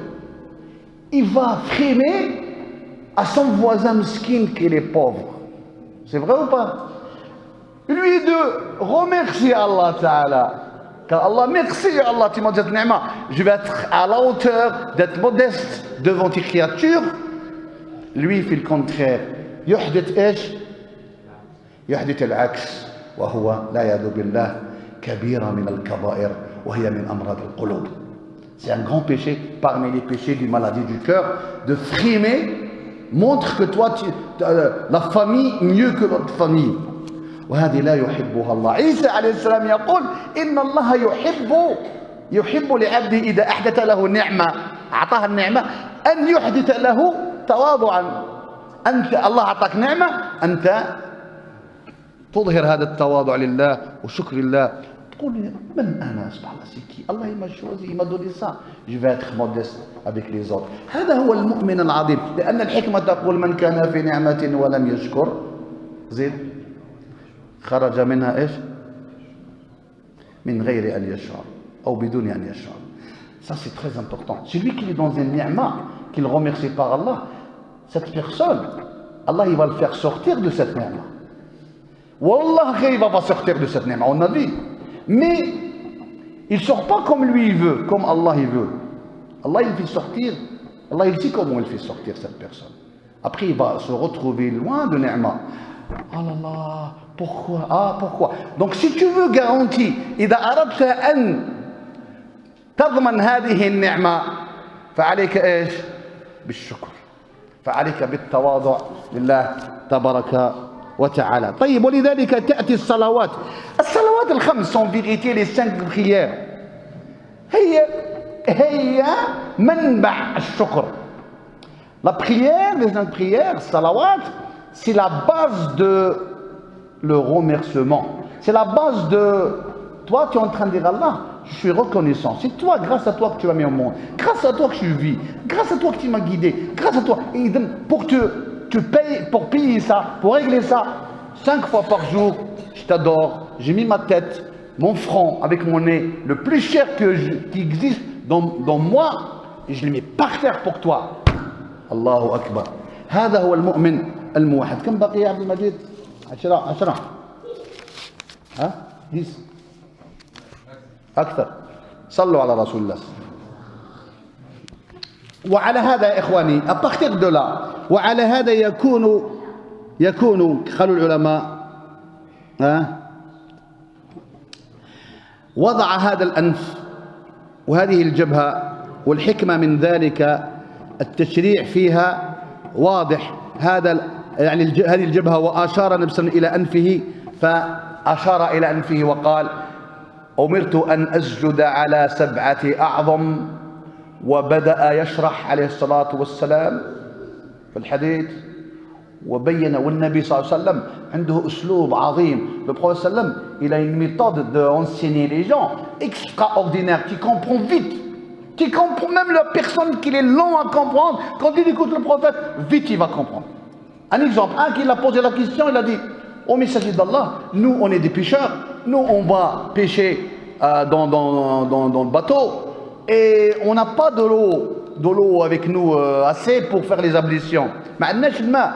il va frimer à son voisin miskin qui est pauvre. C'est vrai ou pas? Lui de remercier Allah Ta'ala. Car Allah, merci Allah, tu m'as dit ni'ma. Je vais être à la hauteur d'être modeste devant tes créatures. Lui, il fait le contraire. يحدث إيش؟ يحدث العكس، وهو لا يعوذ بالله كبيرة من الكبائر وهي من أمراض القلوب. C'est un grand péché parmi les péchés du maladie du cœur de frimer. Montre que toi, la famille mieux que l'autre famille. وهذه لا يحبها الله. عيسى عليه السلام يقول إن الله يحب لعبده إذا أحدث له نعمة، أعطاه النعمة، أن يحدث له تواضعا. أنت الله أعطاك نعمة، أنت تظهر هذا التواضع لله وشكر الله. تقول من أنا؟ سبحان الله، c'est qui? Allah il m'a choisi, il m'a donné ça. Je vais être modeste avec les autres. هذا هو المؤمن العظيم. لأن الحكمة تقول من كان في نعمة ولم يشكر زيد خرج منها إيش؟ من غير أن يشعر أو بدون أن يشعر. Ça c'est très important. Celui qui est dans une ni'ma, qui est remercié par Allah, cette personne, Allah il va le faire sortir de cette ni'ma. Wallah, il va pas sortir de cette ni'ma, on a vu. Mais il ne sort pas comme lui il veut, comme Allah il veut. Allah il fait sortir, Allah il sait comment il fait sortir cette personne. Après il va se retrouver loin de ni'ma. Oh là là, pourquoi? Ah, pourquoi? Donc si tu veux garantie, إذا أردت أن تضمن هذه النعمة فعليك إيش؟ بالشكر. فعليك بالتواضع لله تبارك وتعالى. طيب ولذلك تأتي الصلوات. الصلوات الخمس en vérité les 5 prières هي منبع الشكر. La prière, les 5 prières, salawat, c'est la base de le remerciement. C'est la base de toi, tu es en train de dire Allah, je suis reconnaissant. C'est toi, grâce à toi que tu m'as mis au monde. Grâce à toi que je vis. Grâce à toi que tu m'as guidé. Grâce à toi. Et pour tu payes, pour payer ça, pour régler ça, 5 fois par jour, je t'adore. J'ai mis ma tête, mon front avec mon nez, le plus cher qui existe dans moi, et je le mets par terre pour toi. Allahu Akbar. هذا هو المؤمن الموحد. كم بقي يا عبد المجيد؟ 10 ها 10 أكثر. صلوا على رسول الله. وعلى هذا يا إخواني à partir de là وعلى هذا يكون قالوا العلماء وضع هذا الأنف وهذه الجبهة والحكمة من ذلك التشريع فيها واضح. هذا يعني هذه الجبهة وأشار النبي صلى الله عليه وسلم إلى أنفه فأشار إلى أنفه وقال أمرت أن أسجد على 7 أعظم وبدأ يشرح عليه الصلاة والسلام في الحديث وبين والنبي صلى الله عليه وسلم عنده أسلوب عظيم. Le prophète صلى الله عليه وسلم il a une méthode d'enseigner les gens extraordinaire qui comprend vite. Qui comprend même la personne qui est long à comprendre. Quand il écoute le prophète, vite il va comprendre. Un exemple, un qui l'a posé la question, il a dit au messager d'Allah, nous on est des pêcheurs, nous on va pêcher dans le bateau et on n'a pas de l'eau avec nous assez pour faire les ablutions. ما عندناش الماء.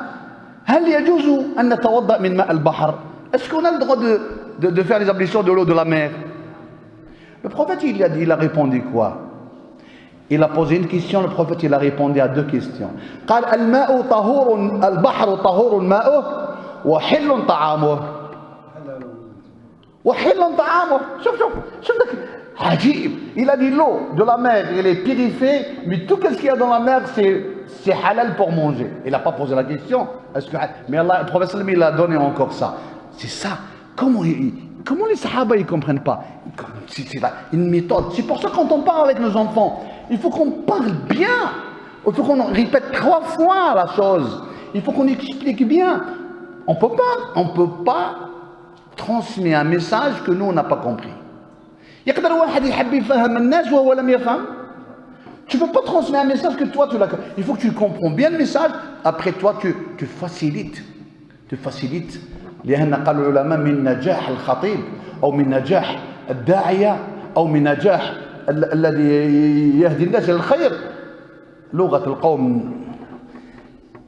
هل يجوز أن نتوضأ من ماء البحر؟ Est-ce qu'on a le droit de faire les ablutions de l'eau de la mer? Le prophète il a répondu quoi? Il a posé une question, le prophète il a répondu à 2 questions. قال الماء طهور البحر طهور ماؤه وحل طعامه. وحل طعامه. شوف ذاك عجيب. Il a dit l'eau de la mer elle est purifiée, mais tout ce qu'il y a dans la mer c'est halal pour manger. Il n'a pas posé la question. Mais Allah, le prophète il a donné encore ça. C'est ça. Comment les sahaba ils comprennent pas? C'est une méthode. C'est pour ça que quand on parle avec nos enfants, il faut qu'on parle bien. Il faut qu'on répète 3 fois la chose. Il faut qu'on explique bien. On peut pas transmettre un message que nous on n'a pas compris. يقدر واحد يحب يفهم الناس وهو لم يفهم. Tu ne peux pas transmettre un message que toi tu l'as. Il faut que tu comprends bien le message. Après toi tu facilites. Tu facilites. لأن قال العلماء من نجاح الخطيب أو من نجاح الداعية أو من نجاح الذي يهدي الناس إلى الخير لغة القوم.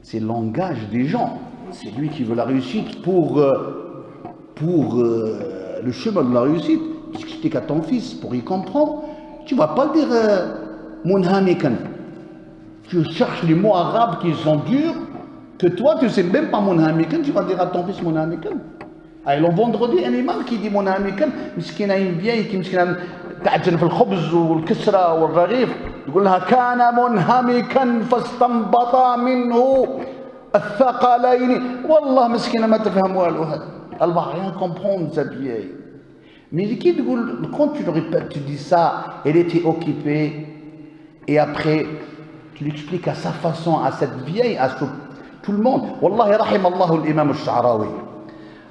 C'est le langage des gens. C'est lui qui veut la réussite pour le chemin de la réussite. Tu expliques à ton fils pour y comprendre. Tu ne vas pas le dire munhamikan. Tu cherches les mots arabes qui sont durs que toi tu ne sais même pas munhamikan. Tu vas dire à ton fils munhamikan. Et le vendredi, un imam qui dit munhamikan, مسكينة une vieille qui مسكينة تعجن في الخبز والكسرة والرغيف تقول لها كان منهمكا فاستنبطا منه الثقلين. والله مسكينة ما تفهم والو هذا. Elle va rien comprendre cette vieille. Mais qui تقول quand tu le répètes, tu dis ça, elle était occupée et après tu l'expliques à sa façon à cette vieille, à tout le monde. والله رحم الله الإمام الشعراوي.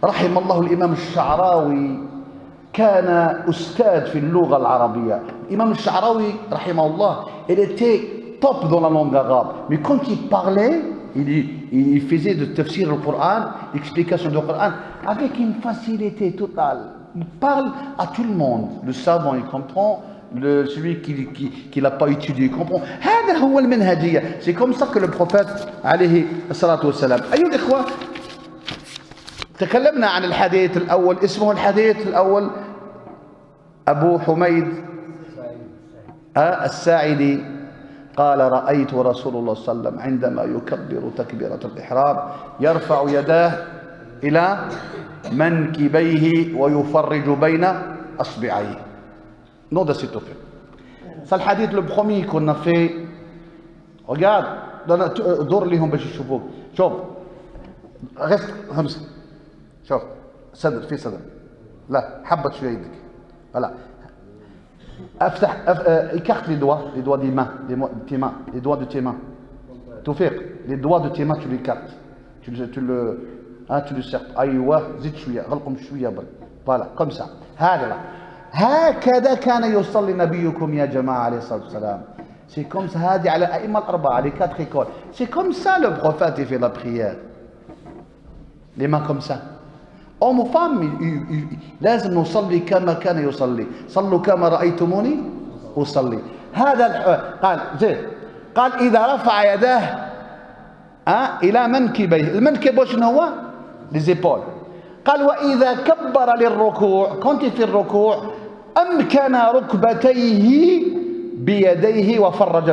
رحم الله الإمام الشعراوي كان أستاذ في اللغة العربية. الإمام الشعراوي رحمه الله il était top dans la langue arabe. Mais quand il parlait, il faisait de tafsir du Coran, l'explication du Coran, avec une facilité totale. Il parle à tout le monde. Le savant, il comprend. Celui qui l'a pas étudié, il comprend. هذا هو المنهجية. C'est comme ça que le prophète عليه الصلاة والسلام. أيها الإخوة، تكلمنا عن الحديث الأول. اسمه الحديث الأول أبو حميد الساعدي قال: رأيت رسول الله صلى الله عليه وسلم عندما يكبر تكبيرة الإحرام يرفع يداه إلى منكبيه ويفرج بين أصبعيه. Non de cette affaire. C'est le hadith le premier qu'on a fait. Regarde, دور ليهم باش يشوفوك. شوف reste خمسة. شوف صدر في صدر. لا حبط شوية يدك. voilà. افتح écarte les doigts des mains, les doigts de tes mains. توفيق, les doigts de tes mains tu les écartes. Tu le serres. ايوه زيد شوية, غلقهم شوية برك. voilà comme ça. هكذا كان يصلي نبيكم يا جماعة عليه الصلاة والسلام. C'est comme ça. هذه على الأئمة الأربعة, les 4 écoles. C'est comme ça le prophète il fait la prière. Les mains comme ça. Homme ou femme, لازم نصلي كما كان يصلي. صلوا كما رأيتموني أصلي. هذا قال إذا رفع يداه إلى منكبيه. المنكب وش هو؟ les épaules. قال وإذا كبر للركوع, quand il fait الركوع أمكن ركبتيه بيديه وفرج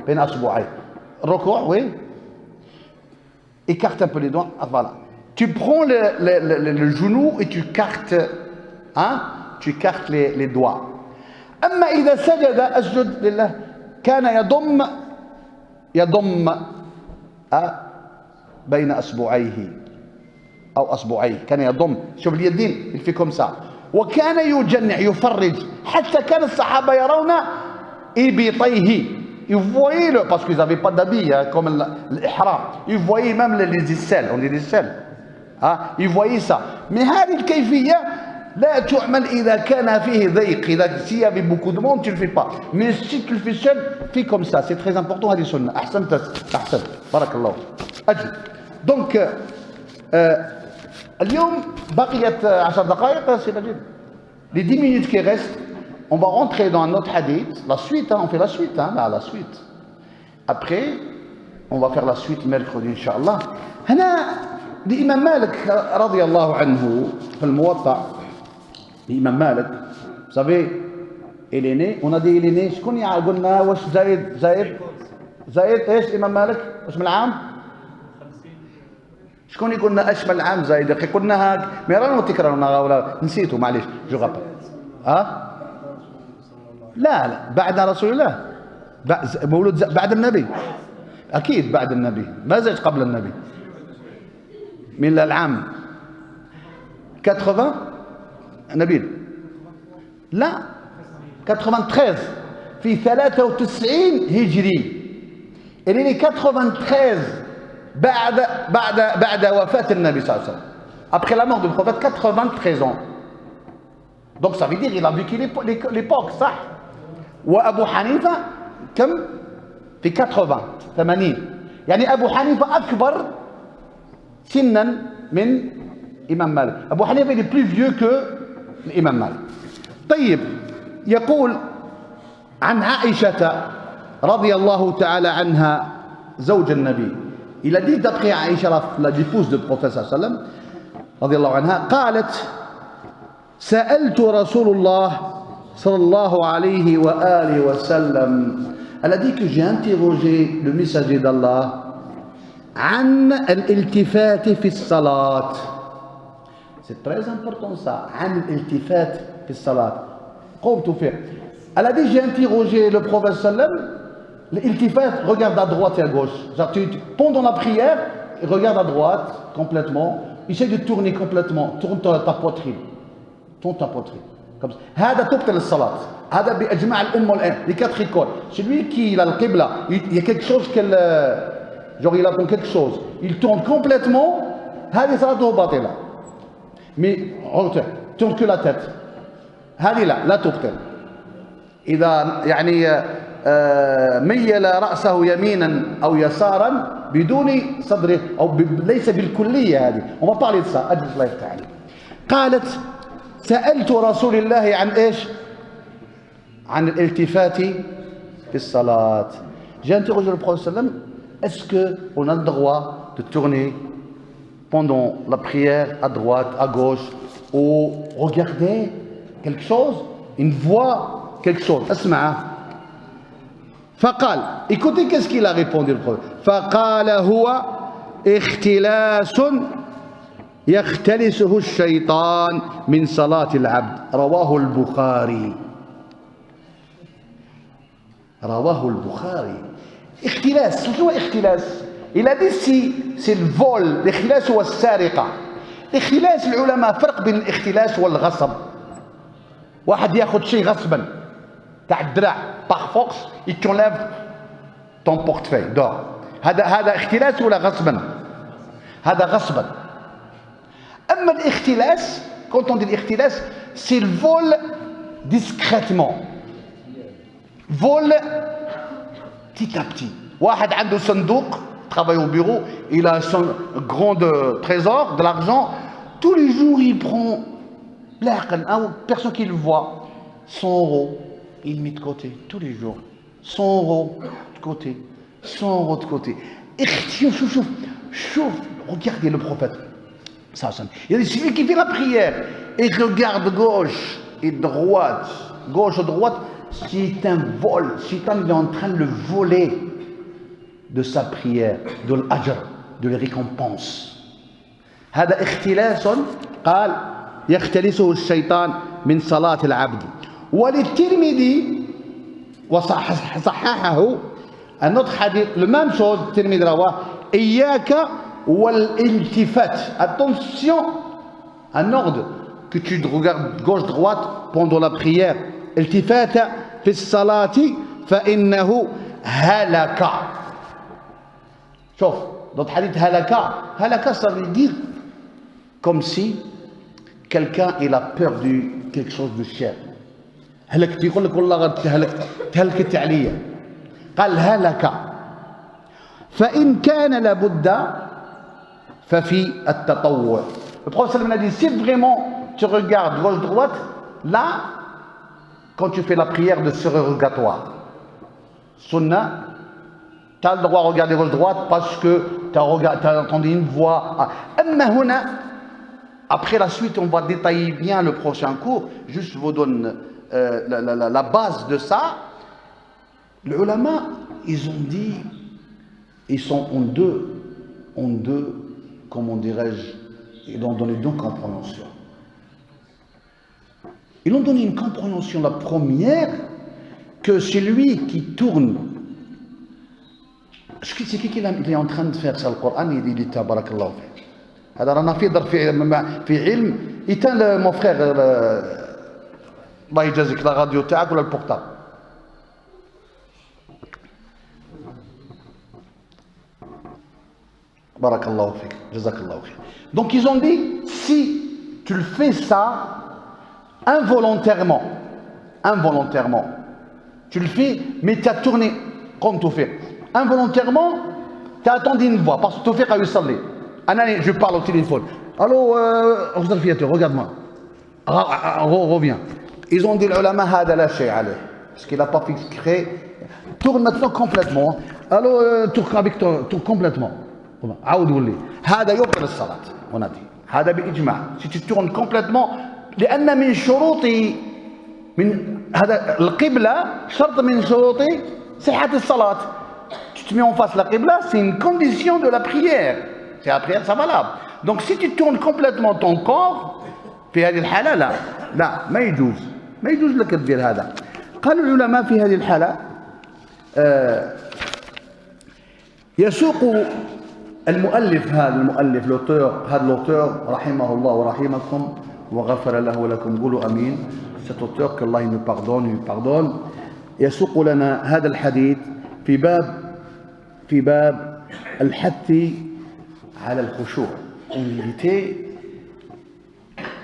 بين أصبعيه. الركوع, oui. Écarte un peu les doigts. Voilà. Tu prends le genou et tu écartes, tu écartes les doigts. أما إذا سجد أسجد لله كان يضم بين أصبعيه أو أصبعيه. كان يضم. شوف اليدين il fait comme ça. وكان يجنع يفرج حتى كان الصحابة يرون إبطيه. Ils voyaient parce qu'ils n'avaient pas d'habits comme l'ihram. Ils voyaient même les aisselles. On dit les aisselles. Ils voyaient ça. Mais هذه الكيفية لا تعمل إذا كان فيه ضيق. إذا s'il y avait beaucoup de monde tu le fais pas. Mais si tu le fais seul, fais comme ça. C'est très important. هذه سنة. أحسنت. بارك الله. أجل. Donc اليوم بقيت 10 دقائق. C'est pas les 10 minutes qui restent, on va rentrer dans un autre hadith, la suite, on fait la suite, là, la suite. Après, on va faire la suite mercredi, Inch'Allah. هنا l'imam Malik, رضي الله عنه, في الموطأ, l'imam Malik, vous savez, il est né, on a dit il est né, شكون قلنا واش زايد ايش إمام مالك؟ واش من العام؟ شكون يقول لنا اش من العام زايد؟ اخي قلناها مرارا وتكرارا ولا نسيته معليش جو غابا. لا بعد رسول الله, مولود بعد النبي, اكيد بعد النبي, ما زاد قبل النبي. من العام 80 نبيل, لا 93 في 93 هجري. اللي 93 بعد وفاة النبي صلى الله عليه وسلم. Après la mort du prophète, 93 ans. Donc ça veut dire il a vécu l'époque, صح. وأبو حنيفة كم؟ في 80. يعني أبو حنيفة أكبر سنا من إمام مالك. أبو حنيفة il est plus vieux que الإمام مالك. طيب, يقول عن عائشة رضي الله تعالى عنها زوج النبي. Il a dit d'après Aïcha, l'épouse du prophète صلى الله عليه وسلم رضي الله عنها, قالت سألت رسول الله صلى الله عليه وآله وسلم. Elle a dit que j'ai interrogé le messager d'Allah عن الالتفات في الصلاة. C'est très important ça. عن الالتفات في الصلاة. قوم توفيق. Elle a dit j'ai interrogé le prophète صلى الله عليه وسلم. L'iltifat, regarde à droite et à gauche. Pendant la prière, regarde à droite complètement. Essaye de tourner complètement. Tourne ta poitrine. Tourne ta poitrine. Comme ça. هذا تبطل الصلاة. هذا بإجماع الأمة الآن. Les 4 écoles. Celui qui a le qibla, il y a quelque chose genre il attend quelque chose. Il tourne complètement. هذه صلاته باطلة. Mais tourne que la tête. هذه لا تبطل. إذا يعني ميل رأسه يمينا أو يسارا بدون صدره أو ليس بالكلية هذه. on va parler de ça. أجلس الله يفتح عليك. قالت سألت رسول الله عن إيش؟ عن الالتفات في الصلاة. J'ai interrogé le prophète sallam, est-ce qu'on a le droit de tourner pendant la prière à droite, à gauche, ou regarder quelque chose, une voix, quelque chose. اسمع. فقال, écoutez qu'est-ce qu'il a répondu le prophète. فقال هو اختلاس يختلسه الشيطان من صلاة العبد. رواه البخاري. رواه البخاري. اختلاس. شنو هو اختلاس؟ Il a dit si c'est le vol. الاختلاس هو السرقة. الاختلاس العلماء فرق بين الاختلاس والغصب. واحد ياخذ شيء غصبا تاع الدراع باغ فورس يتونليف طون بورتفاي دور. هذا اختلاس ولا غصبا؟ هذا غصبا. اما الاختلاس quand on dit الاختلاس c'est le vol discrètement. vol petit à petit. واحد عنده صندوق travaille au bureau, il a son grand trésor de l'argent, tous les jours il prend personne qui le voit 100 euros, il met de côté tous les jours 100 euros de côté, 100 euros de côté. Chouf, regardez le prophète. Il dit celui qui fait la prière et regarde gauche et droite, gauche et droite, c'est un vol. Shaitan est en train de le voler de sa prière, de l'ajr, de la récompense. هذا اختلاس قال يختلسه الشيطان من صلاة العبد. وللترمذي وصححه un autre hadith, le même chose, الترمذي رواه إياك والالتفات. Attention, un ordre que tu regardes gauche-droite pendant la prière. التفات في الصلاة فإنه هلك. شوف dans le hadith halaka ça veut dire comme si quelqu'un il a perdu quelque chose de cher. هلكت يقول لك والله تهلكت عليا. قال هلك. فإن كان لابد ففي التطوع. Le prophète sallam a dit si vraiment tu regardes gauche droite là quand tu fais la prière de surrogatoire sunna tu as le droit de regarder gauche-droite parce que tu as entendu une voix. Après la suite, on va détailler bien le prochain cours. Juste, je vous donne la base de ça. Les ulama, ils ont dit, ils sont en deux, comment dirais-je, ils ont donné deux compréhensions. Ils ont donné une compréhension, la première, que celui qui tourne. C'est qui est en train de faire ça le Coran il dit تبارك الله فيك. هذا رانا في ضرب في علم يتان مون فرير الله يجازيك لا راديو تاعك ولا البورتابل. بارك الله فيك جزاك الله خير. Donc ils ont dit si tu le fais ça involontairement tu le fais mais tu as tourné comme tu fais involontairement, tu as attendu une voix parce que tu fais quand je parle au téléphone. Allô, regarde-moi. Reviens. Ils ont dit l'ulama hada la shay alayh parce qu'il n'a pas fixé. Tourne maintenant complètement. Allô, tourne complètement. عاود ولي. هذا يبطل الصلاة. On a dit. هذا بإجماع. Si tu tournes complètement لأن من شروط من هذا القبلة شرط من شروط صحة الصلاة. Tu te mets en face de la qibla, c'est une condition de la prière. C'est la prière, c'est valable. Donc si tu tournes complètement ton corps, في هذه الحالة لا ما يجوز لك تدير هذا. قال العلماء في هذه الحالة يسوق المؤلف هذا الأوتور رحمه الله ورحمكم وغفر له ولكم قولوا أمين. Cet auteur qu'Allah nous pardonne يسوق لنا هذا الحديث في باب الحث على الخشوع. En vérité,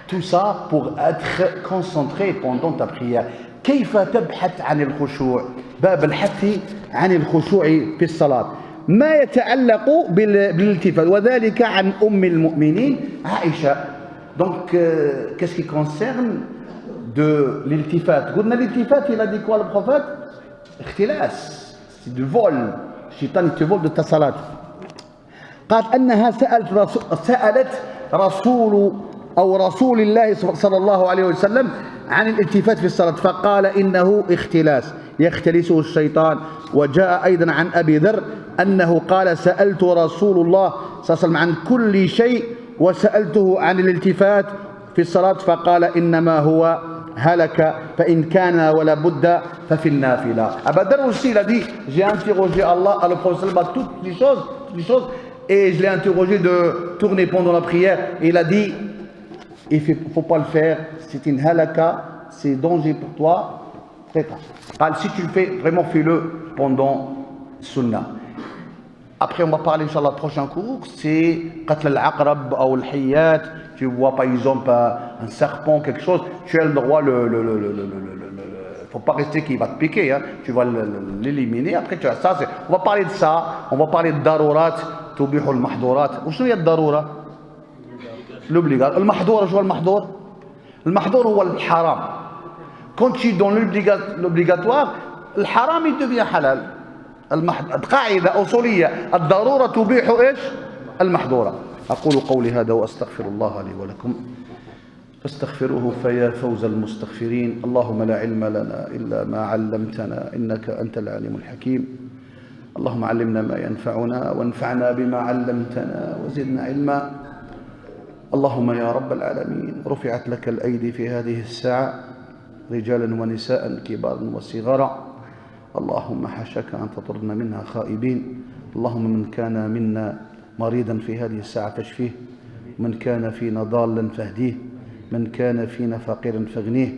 tout ça pour être concentré pendant ta prière. كيف تبحث عن الخشوع؟ باب الحث عن الخشوع في الصلاة، ما يتعلق بالالتفات، وذلك عن أم المؤمنين عائشة. Donc, qu'est-ce qui concerne de l'iltifat? قلنا l'iltifat, il a dit quoi le prophète? اختلاس، c'est du vol. الشيطان te vole de ta salat. قال أنها سألت رسول الله صلى الله عليه وسلم عن الالتفات في الصلاة، فقال إنه اختلاس يختلسه الشيطان. وجاء أيضا عن أبي ذر أنه قال سألت رسول الله صلى الله عليه وسلم عن كل شيء وسألته عن الالتفات في الصلاة فقال إنما هو هلك فإن كان ولا بد ففي النافلة. Abu Dharr aussi il a dit j'ai interrogé Allah à le prophète toutes les choses et je l'ai interrogé de tourner pendant la prière et il a dit il ne faut pas le faire, c'est une halaka, c'est danger pour toi. Si tu le fais, vraiment fais-le pendant Sunnah. Après, on va parler, Inch'Allah, prochain cours, c'est Qatl al-Aqrab ou al-Hiyat. Tu vois, par exemple, un serpent, quelque chose, tu as le droit, faut pas rester qu'il va te piquer, hein. Tu vas l'éliminer. Après, tu as ça. On va parler de ça. On va parler de darurat, tubihu al-mahdurat. Où est le darurat? L'obligatoire. Le-mahdour, je vois le-mahdour. Le-mahdour, c'est le haram. Quand tu es dans l'obligatoire, le haram, il devient halal. قاعدة أصولية الضرورة تبيح إيش؟ المحظورة. أقول قولي هذا وأستغفر الله لي ولكم فاستغفروه فيا فوز المستغفرين. اللهم لا علم لنا إلا ما علمتنا إنك أنت العليم الحكيم. اللهم علمنا ما ينفعنا وانفعنا بما علمتنا وزدنا علما. اللهم يا رب العالمين رفعت لك الأيدي في هذه الساعة رجالا ونساء كبارا وصغارا. اللهم حاشاك أن تطردنا منها خائبين. اللهم من كان منا مريضا في هذه الساعة فاشفيه، من كان فينا ضالا فاهديه، من كان فينا فقيرا فاغنيه.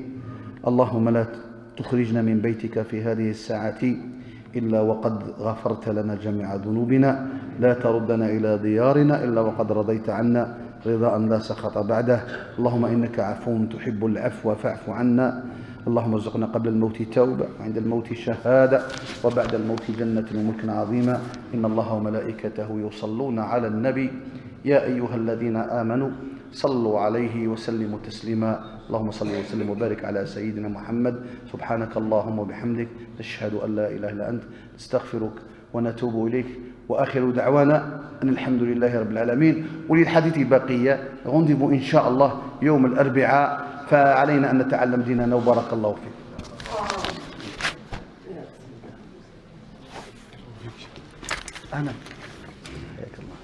اللهم لا تخرجنا من بيتك في هذه الساعة إلا وقد غفرت لنا جميع ذنوبنا، لا تردنا إلى ديارنا إلا وقد رضيت عنا رضاء لا سخط بعده. اللهم إنك عفو تحب العفو فاعف عنا. اللهم ارزقنا قبل الموت توبة وعند الموت شهادة وبعد الموت جنة وملك عظيما. إن الله وملائكته يصلون على النبي يا أيها الذين آمنوا صلوا عليه وسلموا تسليما. اللهم صل وسلم وبارك على سيدنا محمد. سبحانك اللهم وبحمدك نشهد أن لا إله إلا أنت نستغفرك ونتوب إليك. وآخر دعوانا أن الحمد لله رب العالمين. وللحديث بقية غندب إن شاء الله يوم الأربعاء، فعلينا أن نتعلم ديننا وبارك الله فيك. أنا حياك الله.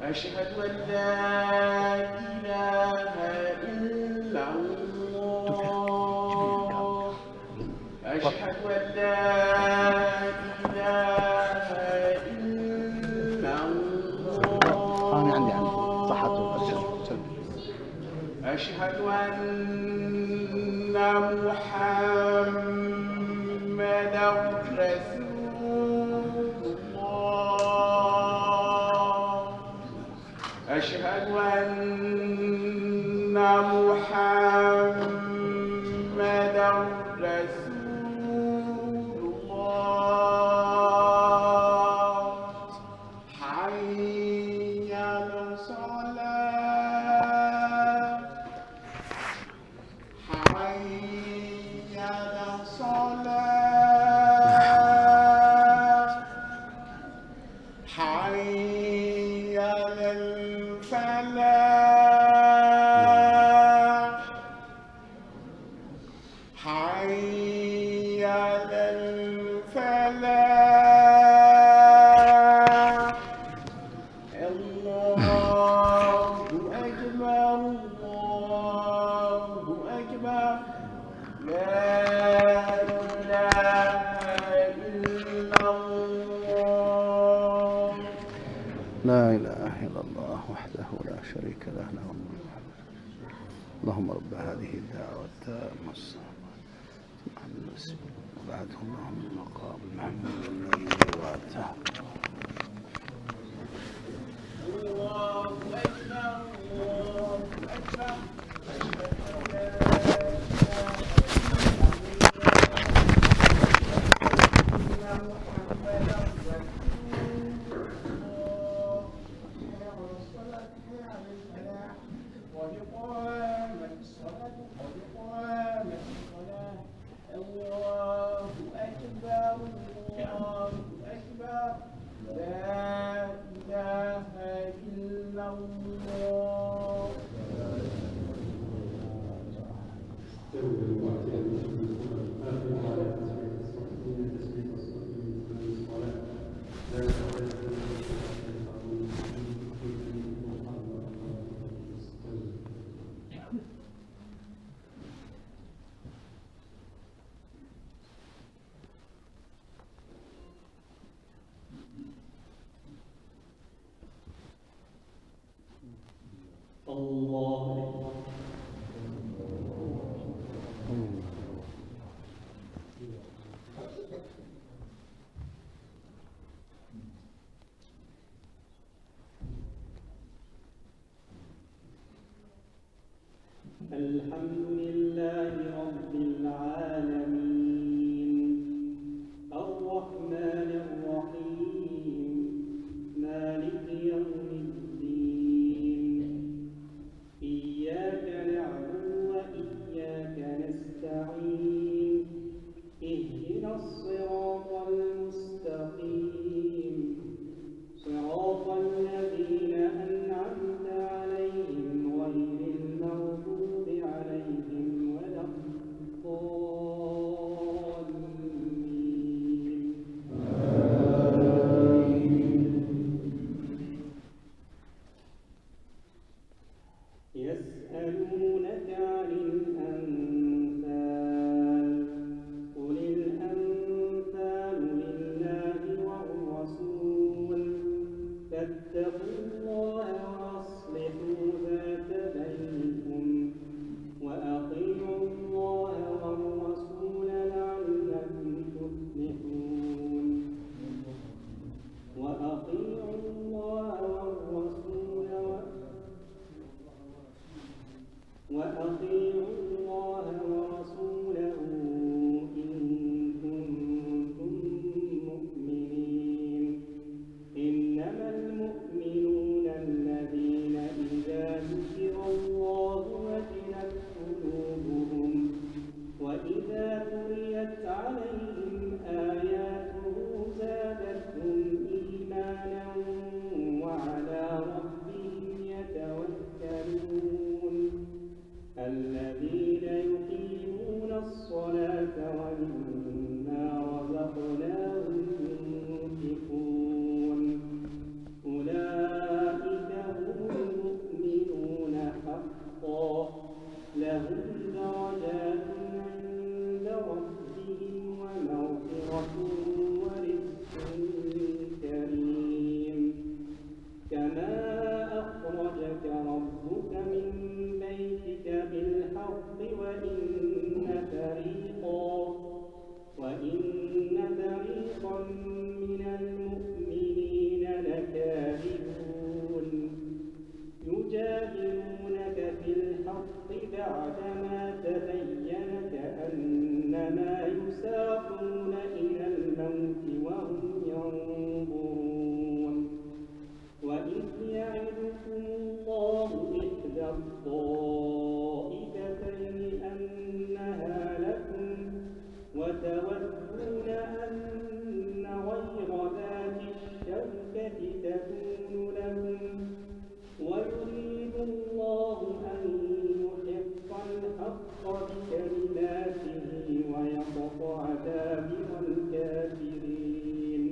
أشهد أن لا إله إلا الله. أشهد أن لا إله إلا الله. أنا عندي صحته. أشهد أن محمدا رسول الله. أشهد أن محمدا رسول الله. حي على الصلاة. حي على الصلاة. حي على الفلاح. حي على الفلاح. الله أكبر الله أكبر. لا إله إلا الله. لا إله إلا الله وحده لا شريك له له الملك. اللهم رب هذه الدعوة التامة وبعده اللهم المقام المحمود الذي وعدته. الله أكبر الله أكبر. الحمد لله رب العالمين الرحمن الرحيم مالك يوم الدين إياك نعبد وإياك نستعين اهدنا الصراط المستقيم صراط الذين أنعمت عليهم غير المغضوب عليهم ولا الضالين. يسألونك عن الأنفال قل الأنفال لله والرسول فاتقوا الله وأصلحوا ذات بينكم وأطيعوا الله والرسول لعلكم تفلحون. وأطيعوا الله والرسول ورسوله إن كنتم مؤمنين. إنما المؤمنون الذين إذا ذكر الله وجلت قلوبهم وإذا تليت عليهم آياته زادتهم إيمانا وعلى ربهم يتوكلون. الذين يقيمون الصلاة ومما رزقناهم ينفقون أولئك هم المؤمنون حقا لهم درجات عند ربهم ومغفرة ورزق كريم. كما أخرجك ربك من بيتك بالحق وإن فريقا من المؤمنين لكاذبون. يجادلونك في الحق بعدما تبين كأنما يساقون إلى الموت وهم ينظرون. وإذ يعدكم الله إحدى الطائفتين أنها لكم وتودون أن غير ذات الشوكة تكون لكم ويريد الله أن يحق الحق بكلماته ويقطع دابر الكافرين.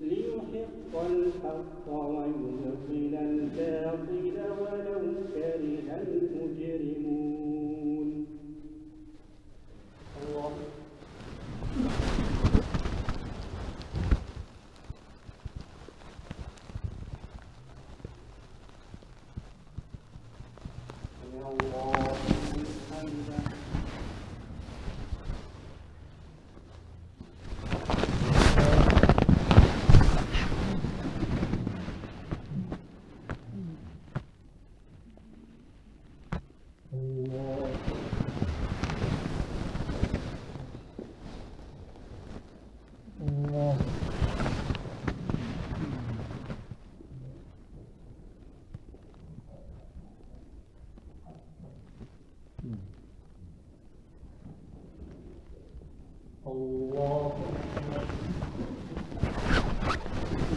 ليحق الحق ويبطل الباطل ولو كره المجرمون. الله الله لمن حمده.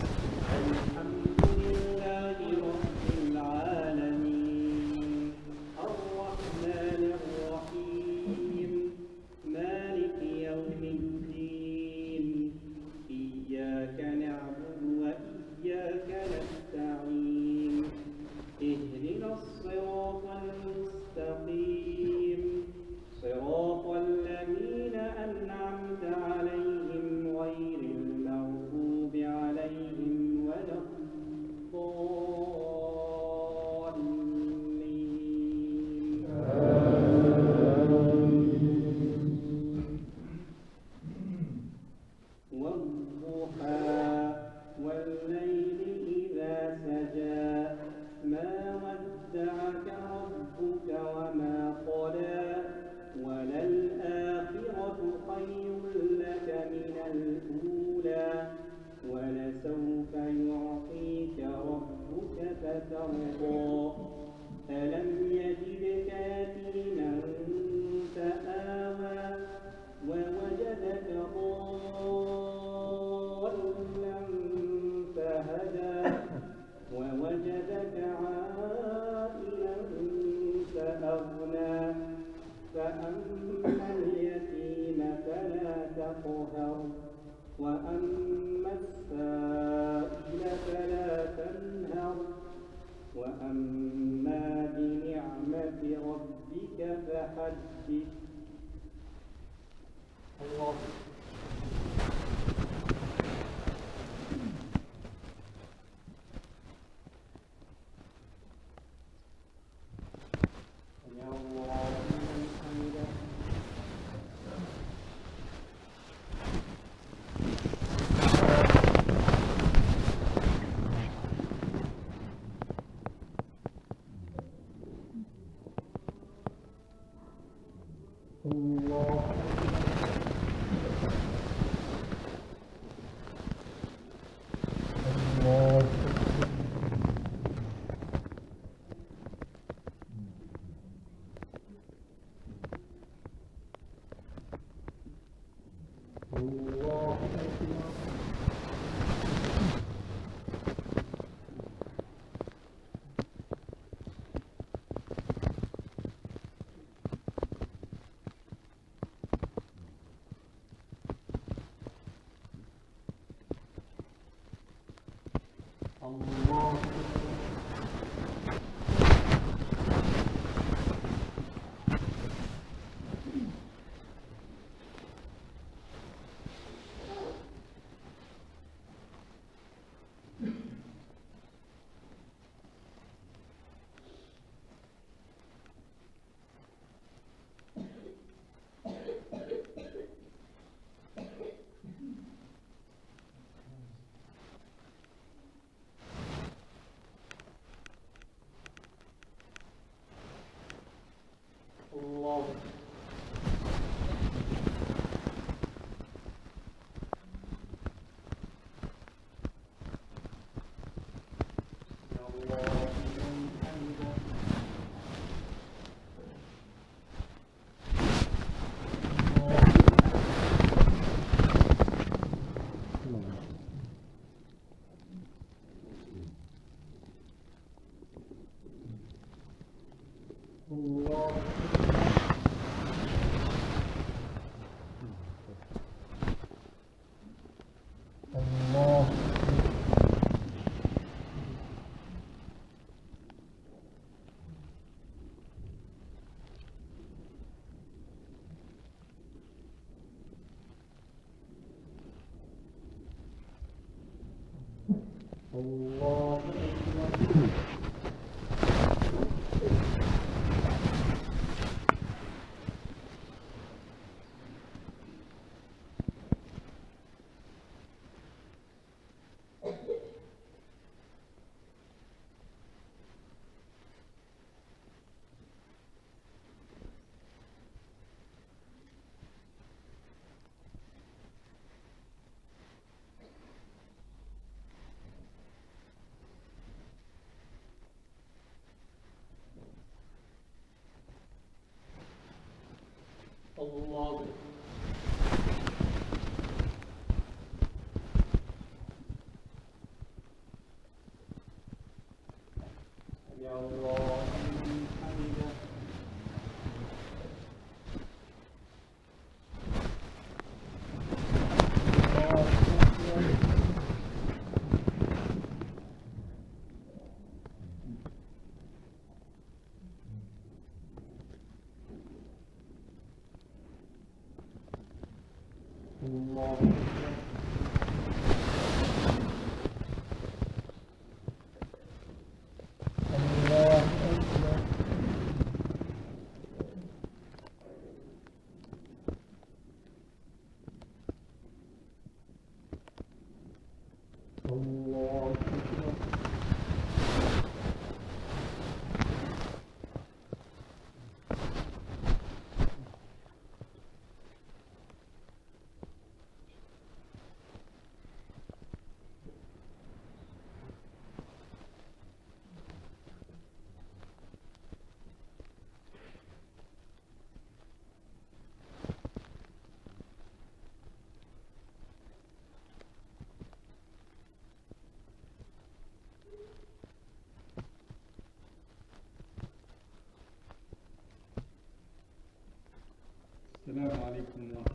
الحمد لله رب العالمين الرحمن الرحيم مالك يوم الدين إياك نعبد وإياك نستعين اهدنا الصراط المستقيم صراط الذين أنعمت عليهم غير المغضوب عليهم ولا الضالين. والضحى والليل إذا سجى ما ودعك ربك وما قلى وللآخرة خير لك من الأولى ولسوف يعطيك ربك فترضى ألم يجدك يتيما فآوى ووجدك ضالا فهدى ووجدك عائلا فأغنى فأما اليتيم فلا تقهر وأما السائل فلا تنهر وأما بنعمة ربك فحدث. الله سمع الله لمن حمده. الله الله أكبر. الله أكبر. الله أكبر. الله أكبر. السلام عليكم ورحمة